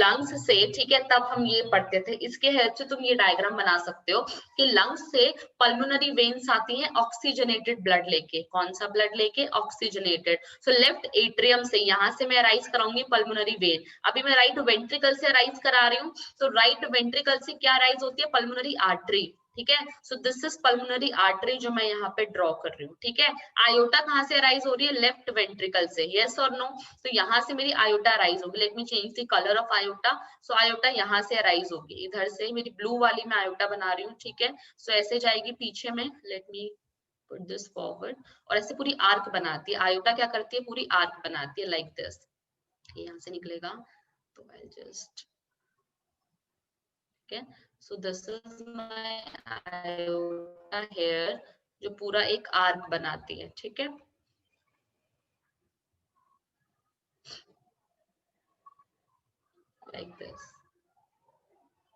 lungs से. ठीक है? तब हम ये पढ़ते थे. इसके हेल्प से तुम ये डायग्राम बना सकते हो कि लंग्स से पल्मोनरी वेन्स आती हैं ऑक्सीजनेटेड ब्लड लेके. कौन सा ब्लड लेके? ऑक्सीजनेटेड. सो लेफ्ट एट्रियम से, यहाँ से मैं अराइज कराऊंगी पल्मोनरी वेन. अभी मैं राइट वेंट्रिकल से अराइज करा रही हूँ. तो राइट वेंट्रिकल से क्या अराइज होती है? Pulmonary artery. ठीक है? So this is pulmonary artery जो मैं यहाँ पे ड्रॉ कर रही हूँ. ठीक है? आयोटा कहाँ से अराइज हो रही है? लेफ्ट वेंट्रिकल से. Yes or no? तो यहाँ से मेरी आयोटा अराइज होगी. Let me change the colour of iota. So iota यहाँ से अराइज होगी. इधर से मेरी ब्लू वाली मैं आयोटा बना रही हूँ. ठीक है? सो ऐसे जाएगी पीछे में. Let me put this forward. और ऐसे पूरी आर्क बनाती है. आयोटा क्या करती है? पूरी आर्क बनाती है लाइक दिस. यहाँ से निकलेगा तो आई जस्ट. ठीक है? So this is my aorta here जो पूरा एक आर्क बनाती है. ठीक है? Like this.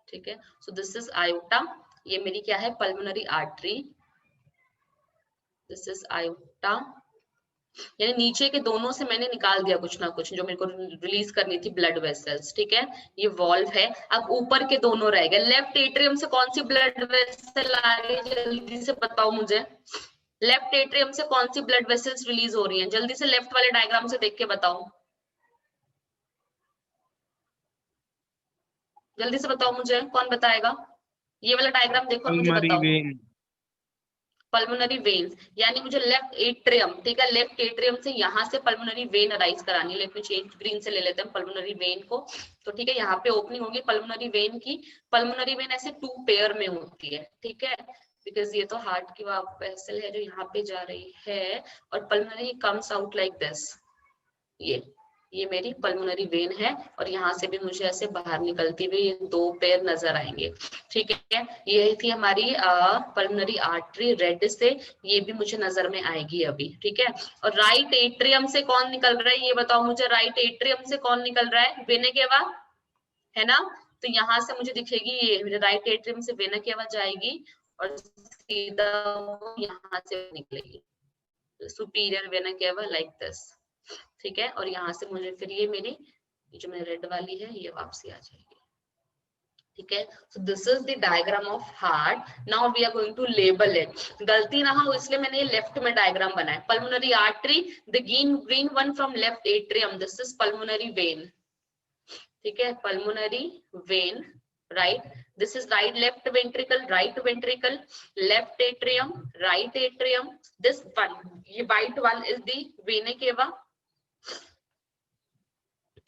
ठीक है? So this is aorta. ये मेरी क्या है? Pulmonary artery. This is aorta. यानी नीचे के दोनों से मैंने निकाल दिया कुछ ना कुछ जो मेरे को रिलीज करनी थी ब्लड वेसल्स. ठीक है? ये वॉल्व है. अब ऊपर के दोनों रह गए. लेफ्ट एट्रियम से कौन सी ब्लड वेसल आ रही है? जल्दी से बताओ मुझे. लेफ्ट एट्रियम से कौन सी ब्लड वेसल्स रिलीज हो रही हैं? जल्दी से लेफ्ट वाले डायग्राम से देख के बताओ. जल्दी से बताओ मुझे. कौन बताएगा? ये वाला डायग्राम देखो और मुझे बताओ. Pulmonary veins. यानी मुझे लेफ्ट एट्रियम. ठीक है? लेफ्ट एट्रियम से यहाँ से पल्मोनरी वेन अराइज करानी है. लेट मी चेंज, ग्रीन से ले लेते हैं पल्मोनरी वेन को. तो ठीक है? यहाँ पे ओपनिंग होगी पल्मोनरी वेन की. पल्मोनरी वेन ऐसे 2 पेयर में होती है. ठीक है? बिकॉज ये तो हार्ट की वेसल है जो यहाँ पे जा रही है. और pulmonary comes out like this. ये मेरी पल्मोनरी वेन है. और यहाँ से भी मुझे ऐसे बाहर निकलती हुई 2 पेयर नजर आएंगे. ठीक है? ये थी हमारी पल्मोनरी आर्टरी रेड से. ये भी मुझे नजर में आएगी अभी. ठीक है? और राइट एट्रियम से कौन निकल रहा है? ये बताओ मुझे. राइट एट्रियम से कौन निकल रहा है? वेना केवा है ना? तो यहाँ से मुझे दिखेगी ये मेरे राइट एट्रियम से वेना केवा जाएगी और सीधा यहाँ से निकलेगी superior vena cava like this. ठीक है? और यहाँ से मुझे फिर ये मेरी जो मेरी रेड वाली है ये वापसी आ जाएगी. ठीक है? So this is the diagram of heart. Now we are going to label it. गलती ना हो इसलिए मैंने ये लेफ्ट में डायग्राम बनाया. Pulmonary artery, the green one from left atrium, this is pulmonary vein. ठीक है? Pulmonary vein. Right? This is left ventricle, left atrium, right atrium. This one, ये white one is the vena cava.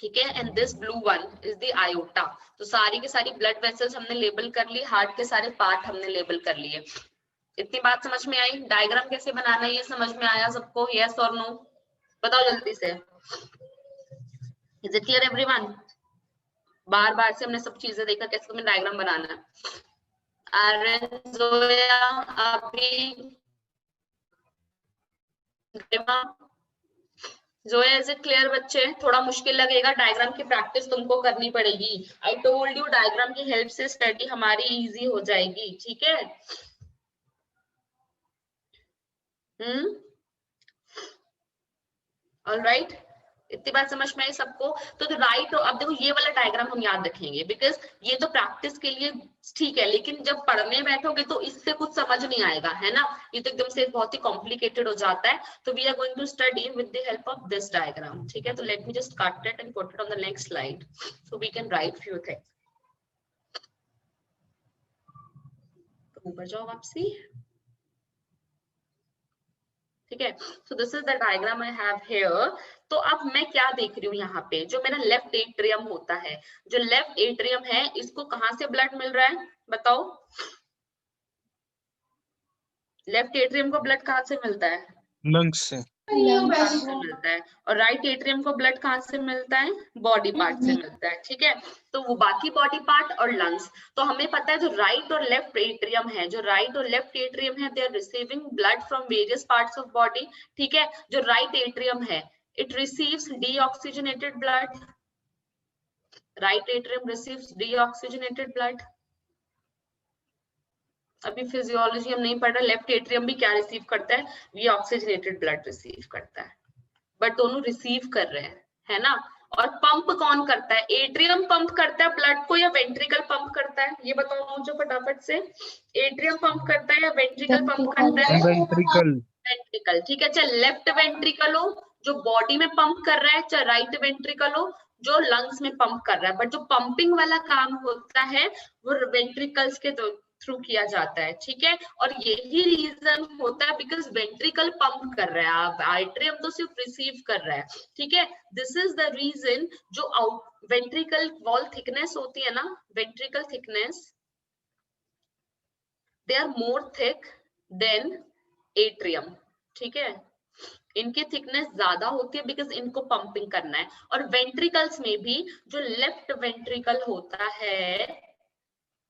ठीक है? And this blue one is the iota. तो सारी की सारी blood vessels हमने लेबल कर ली. हार्ट के सारे पार्ट हमने लेबल कर लिए. इतनी बात समझ में आई? डायग्राम कैसे बनाना है ये समझ में आया सबको? Yes or no? बताओ जल्दी से. Is it clear everyone? बार बार से हमने सब चीजें देखा कैसे तुम्हें डायग्राम बनाना है. आर्यन, जोया, अभी, जोया, इज इट क्लियर बच्चे? थोड़ा मुश्किल लगेगा. डायग्राम की प्रैक्टिस तुमको करनी पड़ेगी. आई टोल्ड यू डायग्राम की हेल्प से स्टडी हमारी इजी हो जाएगी. ठीक है? ऑलराइट. इतनी बात समझ में आई सबको? तो राइट, अब देखो ये वाला डायग्राम हम याद रखेंगे बिकॉज ये तो प्रैक्टिस के लिए ठीक है, लेकिन जब पढ़ने बैठोगे तो इससे कुछ समझ नहीं आएगा, है ना? ये तो एकदम से बहुत ही कॉम्प्लिकेटेड हो जाता है। तो we are going to study with the help of this diagram, ठीक है? तो let me just cut it and put it on the next slide so we can write few things. तो ऊपर जाओ वापसी, ठीक है? So this is the diagram I have here. तो अब मैं क्या देख रही हूँ यहाँ पे, जो मेरा लेफ्ट एट्रियम होता है, जो लेफ्ट एट्रियम है, इसको कहाँ से ब्लड मिल रहा है बताओ? लेफ्ट एट्रियम को ब्लड कहाँ से मिलता है? लंग्स से। लंग्स से मिलता है। और राइट एट्रियम को ब्लड कहाँ से मिलता है? बॉडी पार्ट से मिलता है, ठीक है? तो वो बाकी बॉडी पार्ट और लंग्स। तो हमें पता है जो राइट और लेफ्ट एट्रियम है, जो राइट और लेफ्ट एट्रियम है, they are receiving blood from various parts of body, ठीक है? जो राइट एट्रियम है, it receives deoxygenated blood, right atrium receives deoxygenated blood. अभी फिजियोलॉजी हम नहीं पढ़ रहे, लेफ्ट एट्रियम भी क्या रिसीव करता है? ये ऑक्सीजनेटेड ब्लड रिसीव करता है, बट दोनों रिसीव कर रहे हैं, है ना? और पंप कौन करता है? एट्रियम पंप करता है ब्लड को या वेंट्रिकल पंप करता है? ये बताओ मुझे फटाफट से, एट्रियम पंप करता है या वेंट्रिकल पंप करता है? वेंट्रिकल। वेंट्रिकल, ठीक है? चाहे लेफ्ट वेंट्रिकल हो जो बॉडी में पंप कर रहा है, चाहे राइट वेंट्रिकल हो जो लंग्स में पंप कर रहा है, बट जो पंपिंग वाला काम होता है वो वेंट्रिकल्स के थ्रू किया जाता है, ठीक है? और यही रीजन होता है बिकॉज वेंट्रिकल पंप कर रहा है, अब एट्रियम तो सिर्फ रिसीव कर रहा है, ठीक है? दिस इज द रीजन जो वेंट्रिकल वॉल थिकनेस होती है ना, ventricle thickness, they are more thick than atrium, ठीक है? इनकी थिकनेस ज्यादा होती है बिकॉज इनको पंपिंग करना है। और वेंट्रिकल्स में भी जो लेफ्ट वेंट्रिकल होता है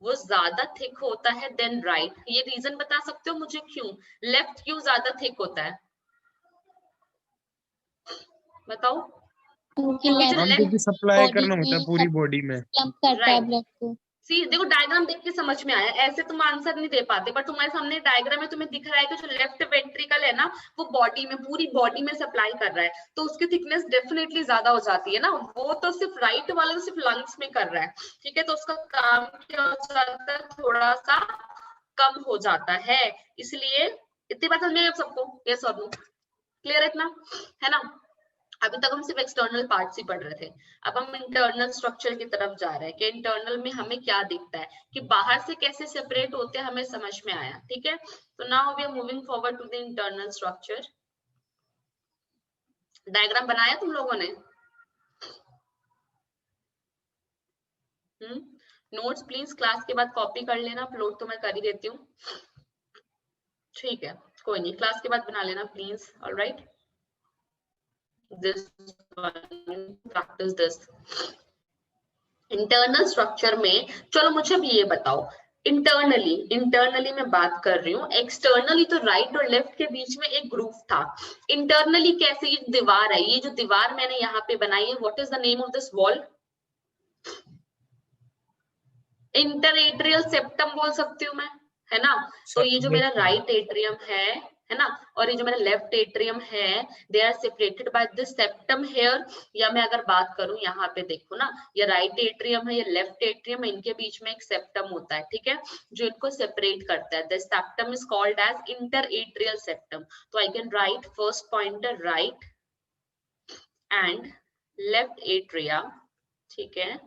वो ज्यादा थिक होता है देन राइट। ये रीजन बता सकते हो मुझे क्यों? लेफ्ट क्यों ज्यादा थिक होता है बताओ? क्योंकि सप्लाई करना होता है पूरी बॉडी में। राइट, सी देखो डायग्राम देख के समझ में आया, ऐसे तुम आंसर नहीं दे पाते, पर तुम्हारे सामने डायग्राम में तुम्हें दिख रहा है कि जो लेफ्ट वेंट्रिकल है ना वो बॉडी में, पूरी बॉडी में सप्लाई कर रहा है, तो उसकी थिकनेस डेफिनेटली ज्यादा हो जाती है ना। वो तो सिर्फ राइट वाला तो सिर्फ लंग्स में कर रहा है, ठीक है? तो उसका काम क्या हो जाता है, थोड़ा सा कम हो जाता है। इसलिए इतनी बात समझ में आई आप सबको? Yes or no? क्लियर है इतना, है ना? अभी तक हम सिर्फ एक्सटर्नल पार्ट्स ही पढ़ रहे थे, अब हम इंटरनल स्ट्रक्चर की तरफ जा रहे हैं कि इंटरनल में हमें क्या दिखता है, कि बाहर से कैसे सेपरेट होते हैं, हमें समझ में आया, ठीक है? तो now we are moving forward to the internal structure. Diagram बनाया तुम लोगों ने? नोट्स प्लीज क्लास के बाद कॉपी कर लेना, अपलोड तो मैं कर ही देती हूँ, ठीक है? कोई नहीं, क्लास के बाद बना लेना please, alright? this one, practice this। Internal structure में चलो मुझे अब ये बताओ, इंटरनली मैं बात कर रही हूँ, एक्सटर्नली तो राइट और लेफ्ट के बीच में एक ग्रुप था, इंटरनली कैसे? ये दीवार है, ये जो दीवार मैंने यहाँ पे बनाई है, what is the name of this wall? Interatrial septum बोल सकती हूँ मैं, है ना? तो ये जो मेरा राइट एट्रियम है ना, और ये जो मेरा लेफ्ट एट्रियम है, they are separated by this septum here. या मैं अगर बात करूं यहाँ पे देखो ना, ये राइट एट्रियम है, ये लेफ्ट एट्रियम है, इनके बीच में एक सेप्टम होता है, ठीक है? जो इनको सेपरेट करता है, the septum is called as interatrial septum. तो I can write first pointer right and left atria, ठीक है,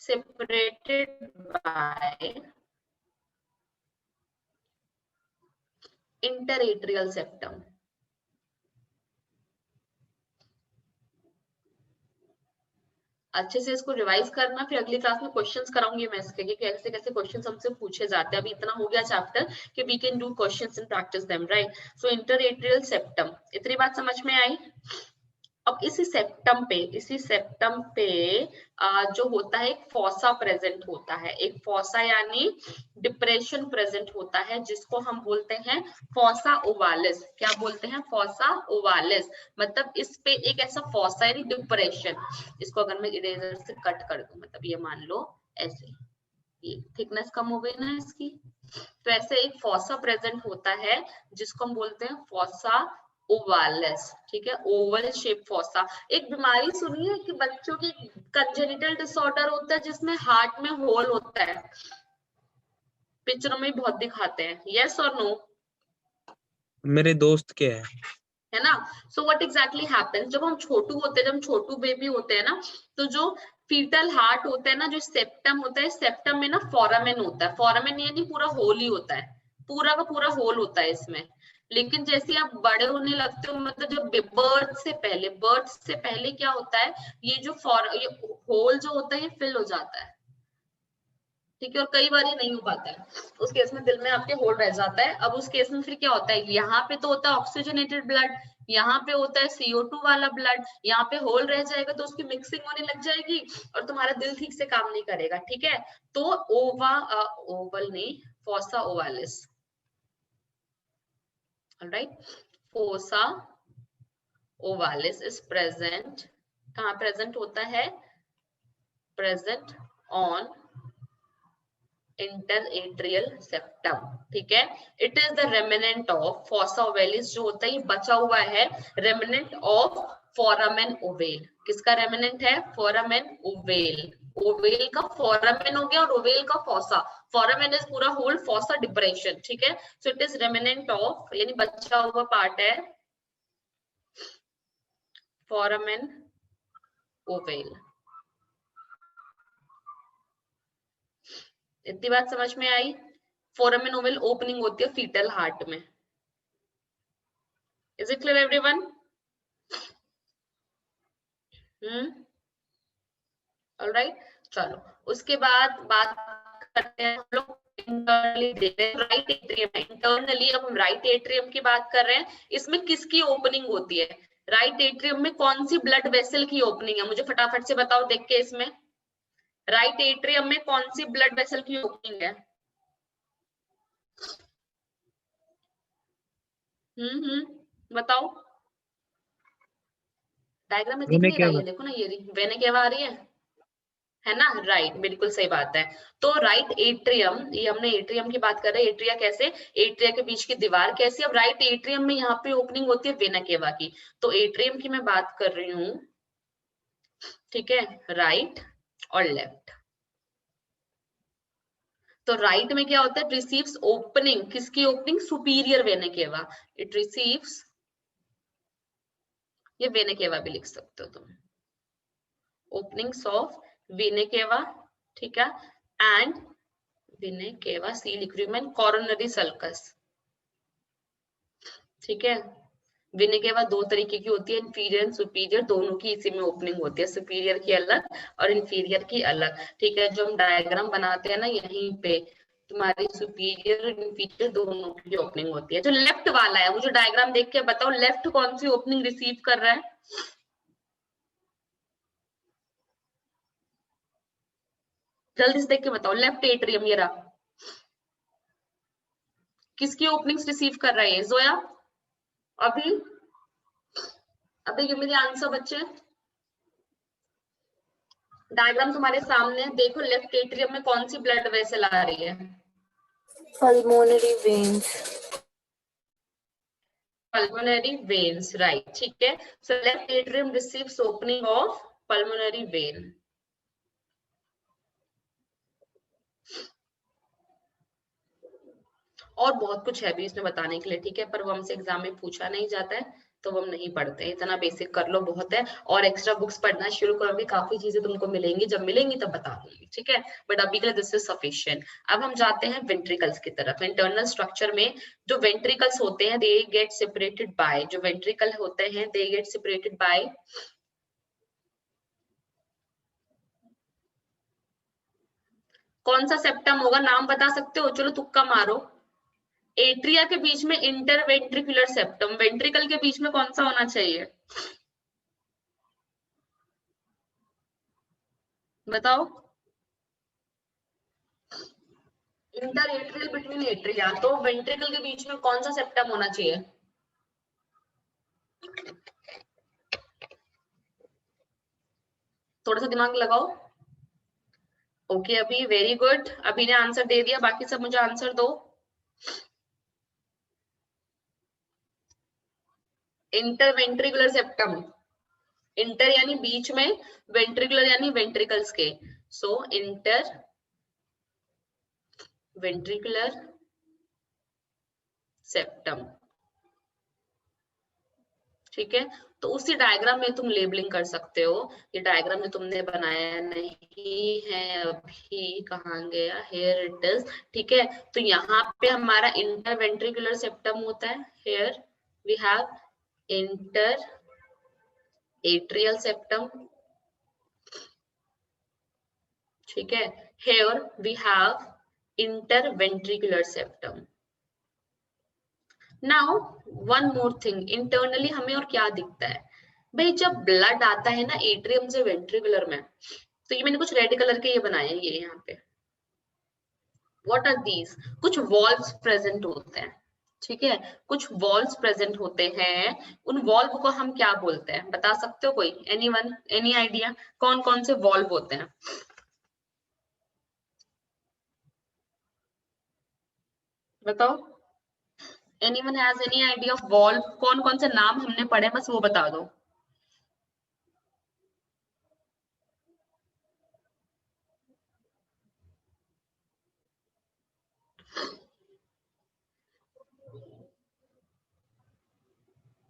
separated by interatrial septum। अच्छे से इसको रिवाइज करना, फिर अगली क्लास में क्वेश्चंस कराऊंगी मैं इसके, कि कैसे कैसे क्वेश्चंस हमसे पूछे जाते हैं। अभी इतना हो गया चैप्टर कि we can do questions and practice them, right? So interatrial septum, इतनी बात समझ में आई? अब इसी सेप्टम पे जो होता है एक फॉसा प्रेजेंट होता है, एक फॉसा यानी डिप्रेशन प्रेजेंट होता है, जिसको हम बोलते हैं फॉसा ओवालिस। क्या बोलते हैं? फॉसा ओवालिस। मतलब इस पे एक ऐसा फॉसा यानी डिप्रेशन, इसको अगर मैं इरेजर से कट कर दूं, मतलब ये मान लो ऐसे, ये थिकनेस कम हो गई ना इसकी, तो ऐसे एक फॉसा प्रेजेंट होता है जिसको हम बोलते हैं फॉसा ओवालिस, ठीक है, ओवल शेप फोसा। एक बीमारी सुनी है कि बच्चों की कंजेनिटल डिसऑर्डर होता है जिसमें हार्ट में होल होता है, पिक्चरों में बहुत दिखाते हैं, यस और नो? मेरे दोस्त के है ना। सो व्हाट एग्जैक्टली हैपेंस, जब हम छोटू होते हैं, जब हम छोटू बेबी होते हैं ना, तो जो फीटल हार्ट होता है ना, जो सेप्टम होता है, सेप्टम में ना फोरामेन होता है, फोरामेन यानी पूरा होल ही होता है, पूरा का पूरा होल होता है इसमें। लेकिन जैसे आप बड़े होने लगते हो, मतलब जब बर्थ से पहले क्या होता है, ये जो ये होल जो होता है ये फिल हो जाता है, ठीक है, और कई बार ये नहीं हो पाता है, उस केस में दिल में आपके होल रह जाता है। अब उस केस में फिर क्या होता है, यहाँ पे तो होता है ऑक्सीजनेटेड ब्लड, यहाँ पे होता है CO2 वाला ब्लड, यहाँ पे होल रह जाएगा तो उसकी मिक्सिंग होने लग जाएगी और तुम्हारा दिल ठीक से काम नहीं करेगा, ठीक है। तो ओवल नहीं, fossa ovalis, alright, fossa ovalis is present, कहाँ प्रेजेंट होता है, प्रेजेंट ऑन इंटरएट्रियल सेप्टम, ठीक है। It is the remnant of fossa ovalis, जो होता है ये बचा हुआ है, रेमिनेंट ऑफ फोरामेन ओवेल। किसका रेमिनेंट है, फोरामेन ओवेल, ओवेल का फोरामेन हो गया और ओवेल का फोसा, फोरामेन इज पूरा होल, फोसा डिप्रेशन, ठीक है। So it is remnant of, यानी बचा हुआ पार्ट है फोरामेन ओवेल। इतनी बात समझ में आई। फोरामेन ओवेल ओपनिंग होती है फीटल हार्ट में। Is it clear everyone? Alright, चलो उसके बाद बात करते हैं हम लोग इंटरनली, राइट एट्रियम। इंटरनली अब हम राइट एट्रियम की बात कर रहे हैं, इसमें किसकी ओपनिंग होती है, राइट एट्रियम में कौन सी ब्लड वेसल की ओपनिंग है, मुझे फटाफट से बताओ देख के, इसमें राइट एट्रियम में कौन सी ब्लड वेसल की ओपनिंग है? बताओ, डायग्राम में दिख मैंने नहीं क्या रहा है, देखो ना, ये रही वेने क्या आ रही है ना, राइट, बिल्कुल सही बात है। तो राइट एट्रियम, ये हमने एट्रियम की बात कर रहे हैं, एट्रिया कैसे, एट्रिया के बीच की दीवार कैसी, अब राइट एट्रियम में यहाँ पे ओपनिंग होती है वेना केवा की, तो एट्रियम की मैं बात कर रही हूँ, ठीक है, राइट और लेफ्ट। तो राइट में क्या होता है, रिसीव्स ओपनिंग, किसकी opening, superior vena cava, it receives, ये वेना केवा भी लिख सकते हो तुम, ओपनिंग्स ऑफ वेना केवा, ठीक है, एंड वेना केवा, सी लिख रही हूं मैं, कॉरोनरी सल्कस, ठीक है। वेना केवा दो तरीके की होती है, इंफीरियर एंड सुपीरियर, दोनों की इसी में ओपनिंग होती है, सुपीरियर की अलग और इंफीरियर की अलग, ठीक है। जो हम डायग्राम बनाते हैं ना, यहीं पे तुम्हारी सुपीरियर और इंफीरियर दोनों की ओपनिंग होती है। जो लेफ्ट वाला है, मुझे डायग्राम देख के बताओ, लेफ्ट कौन सी ओपनिंग रिसीव कर रहा है, जल्दी से देख के बताओ, लेफ्ट एट्रियम ये रहा, किसकी ओपनिंग्स रिसीव कर रहा है जोया? अभी अभी गिव मी द आंसर बच्चे, डायग्राम तुम्हारे सामने है, देखो लेफ्ट एट्रियम में कौन सी ब्लड वेसल आ रही है, pulmonary veins, pulmonary veins, right, ठीक है। So left atrium receives opening of pulmonary vein, और बहुत कुछ है भी इसमें बताने के लिए, ठीक है, पर वो हमसे एग्जाम में पूछा नहीं जाता है, तो वो हम नहीं पढ़ते हैं, इतना बेसिक कर लो बहुत है, और एक्स्ट्रा बुक्स पढ़ना शुरू करोगे, काफी चीजें तुमको मिलेंगी, जब मिलेंगी तब बता दूंगी, ठीक है, बट अभी के लिए दिस इज सफिशिएंट। अब हम जाते हैं वेंट्रिकल्स की तरफ। इंटरनल स्ट्रक्चर में जो वेंट्रिकल्स होते हैं, दे गेट सेपरेटेड बाय, जो वेंट्रिकल होते हैं दे गेट सेपरेटेड बाय, कौन सा सेप्टम होगा, नाम बता सकते हो, चलो तुक्का मारो। एट्रिया के बीच में इंटरवेंट्रिकुलर सेप्टम, वेंट्रिकल के बीच में कौन सा होना चाहिए, बताओ, इंटर एट्रियल बिटवीन एट्रिया, तो वेंट्रिकल के बीच में कौन सा सेप्टम होना चाहिए, थोड़ा सा दिमाग लगाओ। ओके अभी, वेरी गुड, अभी ने आंसर दे दिया, बाकी सब मुझे आंसर दो। इंटरवेंट्रिकुलर सेप्टम, इंटर यानी बीच में, वेंट्रिकुलर यानी वेंट्रिकल्स के, सो इंटर वेंट्रिकुलर सेप्टम, ठीक है। तो उसी डायग्राम में तुम लेबलिंग कर सकते हो। ये डायग्राम में तुमने बनाया नहीं है अभी, कहाँ गया, हेयर इट इज, ठीक है। तो यहाँ पे हमारा इंटरवेंट्रिकुलर सेप्टम होता है, here we have inter atrial septum, ठीक है। Here we have interventricular septum. Now one more thing, internally हमें और क्या दिखता है भाई, जब ब्लड आता है ना एट्रियम से वेंट्रिकुलर में, तो ये मैंने कुछ रेड कलर के ये बनाए, ये यहाँ पे व्हाट आर दीज, कुछ वॉल्व्स प्रेजेंट होते हैं, ठीक है। कुछ वॉल्व्स प्रेजेंट होते हैं, उन वॉल्व को हम क्या बोलते हैं, बता सकते हो कोई, एनीवन, एनी आइडिया, कौन कौन से वॉल्व होते हैं, बताओ। Anyone has any idea of valve, कौन कौन से नाम हमने पढ़े, बस वो बता दो।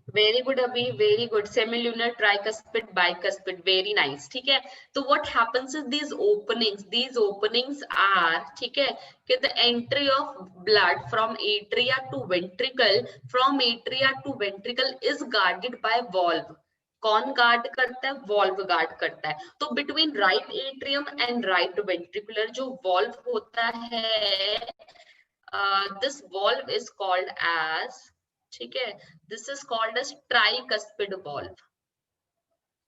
वेरी गुड अभी, very good, semilunar, tricuspid, bicuspid, very nice, ठीक है। तो what happens is these openings are, ठीक है, कि the entry of blood from atria to ventricle is guarded by valve। कौन गार्ड करता है, वॉल्व गार्ड करता है। तो between right atrium and right ventricular जो वॉल्व होता है, this valve is called as, ठीक है, this is called as tricuspid valve.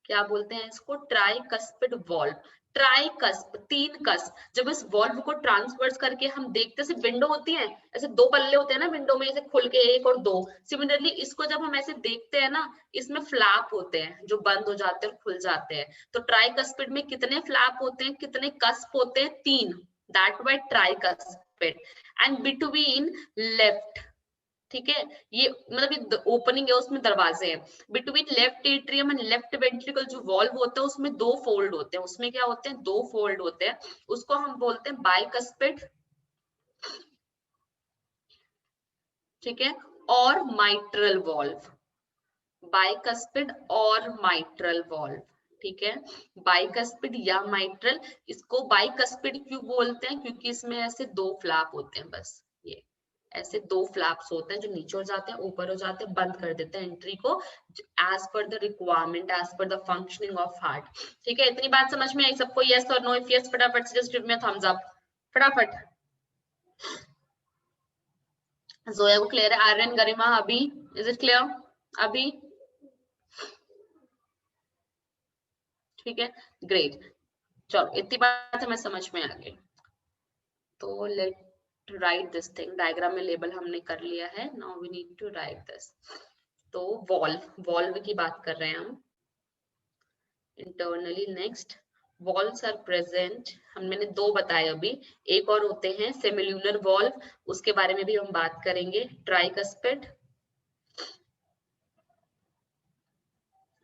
क्या बोलते हैं इसको, ट्राइकस्पिड वॉल्व। ट्राइकस्प, तीन कस्प, जब इस वॉल्व को ट्रांसवर्स करके हम देखते हैं, विंडो होती है, ऐसे दो पल्ले होते हैं ना विंडो में, ऐसे खुल के एक और दो, सिमिलरली इसको जब हम ऐसे देखते हैं ना, इसमें फ्लैप होते हैं जो बंद हो जाते हैं और खुल जाते हैं। तो ट्राइकस्पिड में कितने फ्लैप होते हैं, कितने कस्प होते हैं, तीन, that why tricuspid. And between left, ठीक है, ये मतलब ओपनिंग है, उसमें दरवाजे हैं, between left atrium and left ventricle जो वॉल्व होता है उसमें दो फोल्ड होते हैं, उसमें क्या होते हैं, दो फोल्ड होते हैं, उसको हम बोलते हैं बाइकस्पिड, ठीक है, और माइट्रल वॉल्व, बाइकस्पिड और माइट्रल वॉल्व, ठीक है, बाइकस्पिड या माइट्रल। इसको बाइकस्पिड क्यों बोलते हैं, क्योंकि इसमें ऐसे दो फ्लैप होते हैं, बस ये ऐसे दो फ्लैप्स होते हैं जो नीचे हो जाते हैं, ऊपर हो जाते हैं, बंद कर देते हैं एंट्री को, as per the requirement, as per the functioning of heart, ठीक है। इतनी बात समझ में आई सबको, yes or no, if yes फटाफट से just give me a thumbs up, फटाफट। जोया को क्लियर है, आर्यन, गरिमा, अभी इज इट क्लियर, अभी ठीक है, ग्रेट, चलो इतनी बात हमें समझ में आ गई। तो let write this thing, diagram में लेबल हमने कर लिया है, now we need to write this. तो वॉल्व की बात कर रहे हैं हम internally. Next, valves are present, मैंने दो बताए अभी, एक और होते हैं सेमिल्यूनर वॉल्व, उसके बारे में भी हम बात करेंगे, ट्राइकस्पिड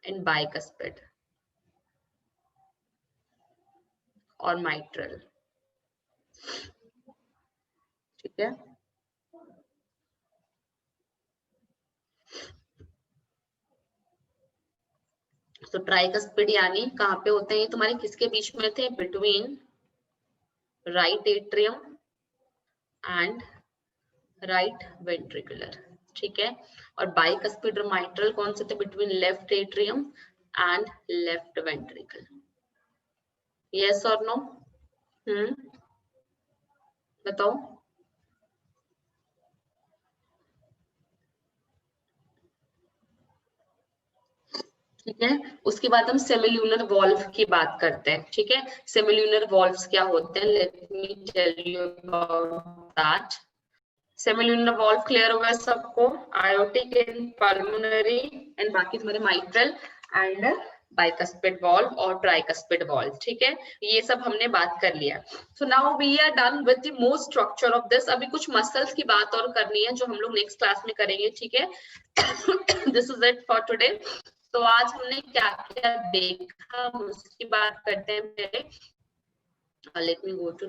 एंड बाइकस्पिड और माइट्रल, ठीक है। तो ट्राइकस्पिड यानी कहाँ पे होते हैं तुम्हारे, किसके बीच में थे, between right atrium and right ventricular, ठीक है। और बाइकस्पिड और माइट्रल कौन से थे, between left atrium and left ventricle, yes or no, बताओ। ठीक है, उसके बाद हम सेमिल्यूनर वॉल्व की बात करते हैं, ठीक है। सेमिल्यूनर वॉल्व्स क्या होते हैं, let me tell you about that. Semilunar valve clear होगा सबको, आयोटिक एंड पल्मोनरी एंड बाकी तुम्हारे माइट्रल एंड बाइकस्पिड वॉल्व और ट्राइकस्पिड वॉल्व, ठीक है, ये सब हमने बात कर लिया। So now we are done with the most structure of this. अभी कुछ मसल्स की बात और करनी है जो हम लोग नेक्स्ट क्लास में करेंगे, ठीक है। This is it for today. तो आज हमने क्या क्या देखा उसकी बात करते हैं पहले। Let me go to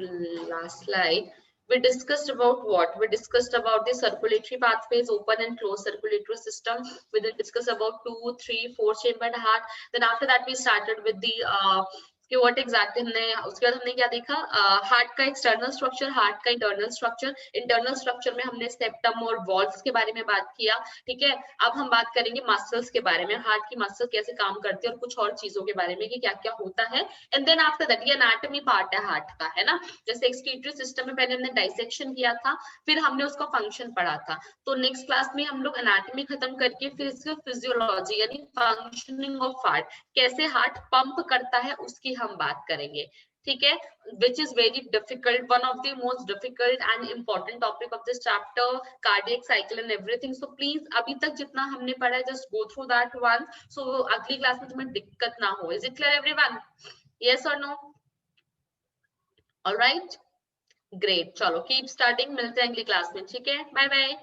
last slide. We discussed about what? We discussed about the circulatory pathways, open and closed circulatory system. We then discussed about 2, 3, 4 chambered heart. Then after that we started with the कि what exactly हमने, उसके बाद हमने क्या देखा, heart का external structure, heart का internal structure. Internal structure में हमने सेप्टम और वॉल्व्स के बारे में बात किया, ठीक है। अब हम बात करेंगे मसल्स के बारे में, हार्ट की मसल कैसे काम करती है और कुछ और चीजों के बारे में कि क्या क्या होता है। एंड देन आफ्टर दैट ये एनाटॉमी पार्ट है हार्ट का, है ना। जैसे एक्सक्रीटरी सिस्टम में पहले हमने डाइसेक्शन किया था, फिर हमने उसका फंक्शन पढ़ा था। तो नेक्स्ट क्लास में हम लोग एनाटॉमी खत्म करके फिर इसका फिजियोलॉजी यानी फंक्शनिंग ऑफ हार्ट, कैसे हार्ट पंप करता है उसकी हम बात करेंगे, ठीक है। which is very difficult, one of the most difficult and important topic of this chapter, cardiac cycle and everything. So please अभी तक जितना हमने पढ़ा है just go through that one, so अगली क्लास में तुम्हें दिक्कत ना हो। is it clear everyone? yes or no? all right, great, चलो keep studying, मिलते हैं अगली क्लास में, ठीक है, बाय बाय।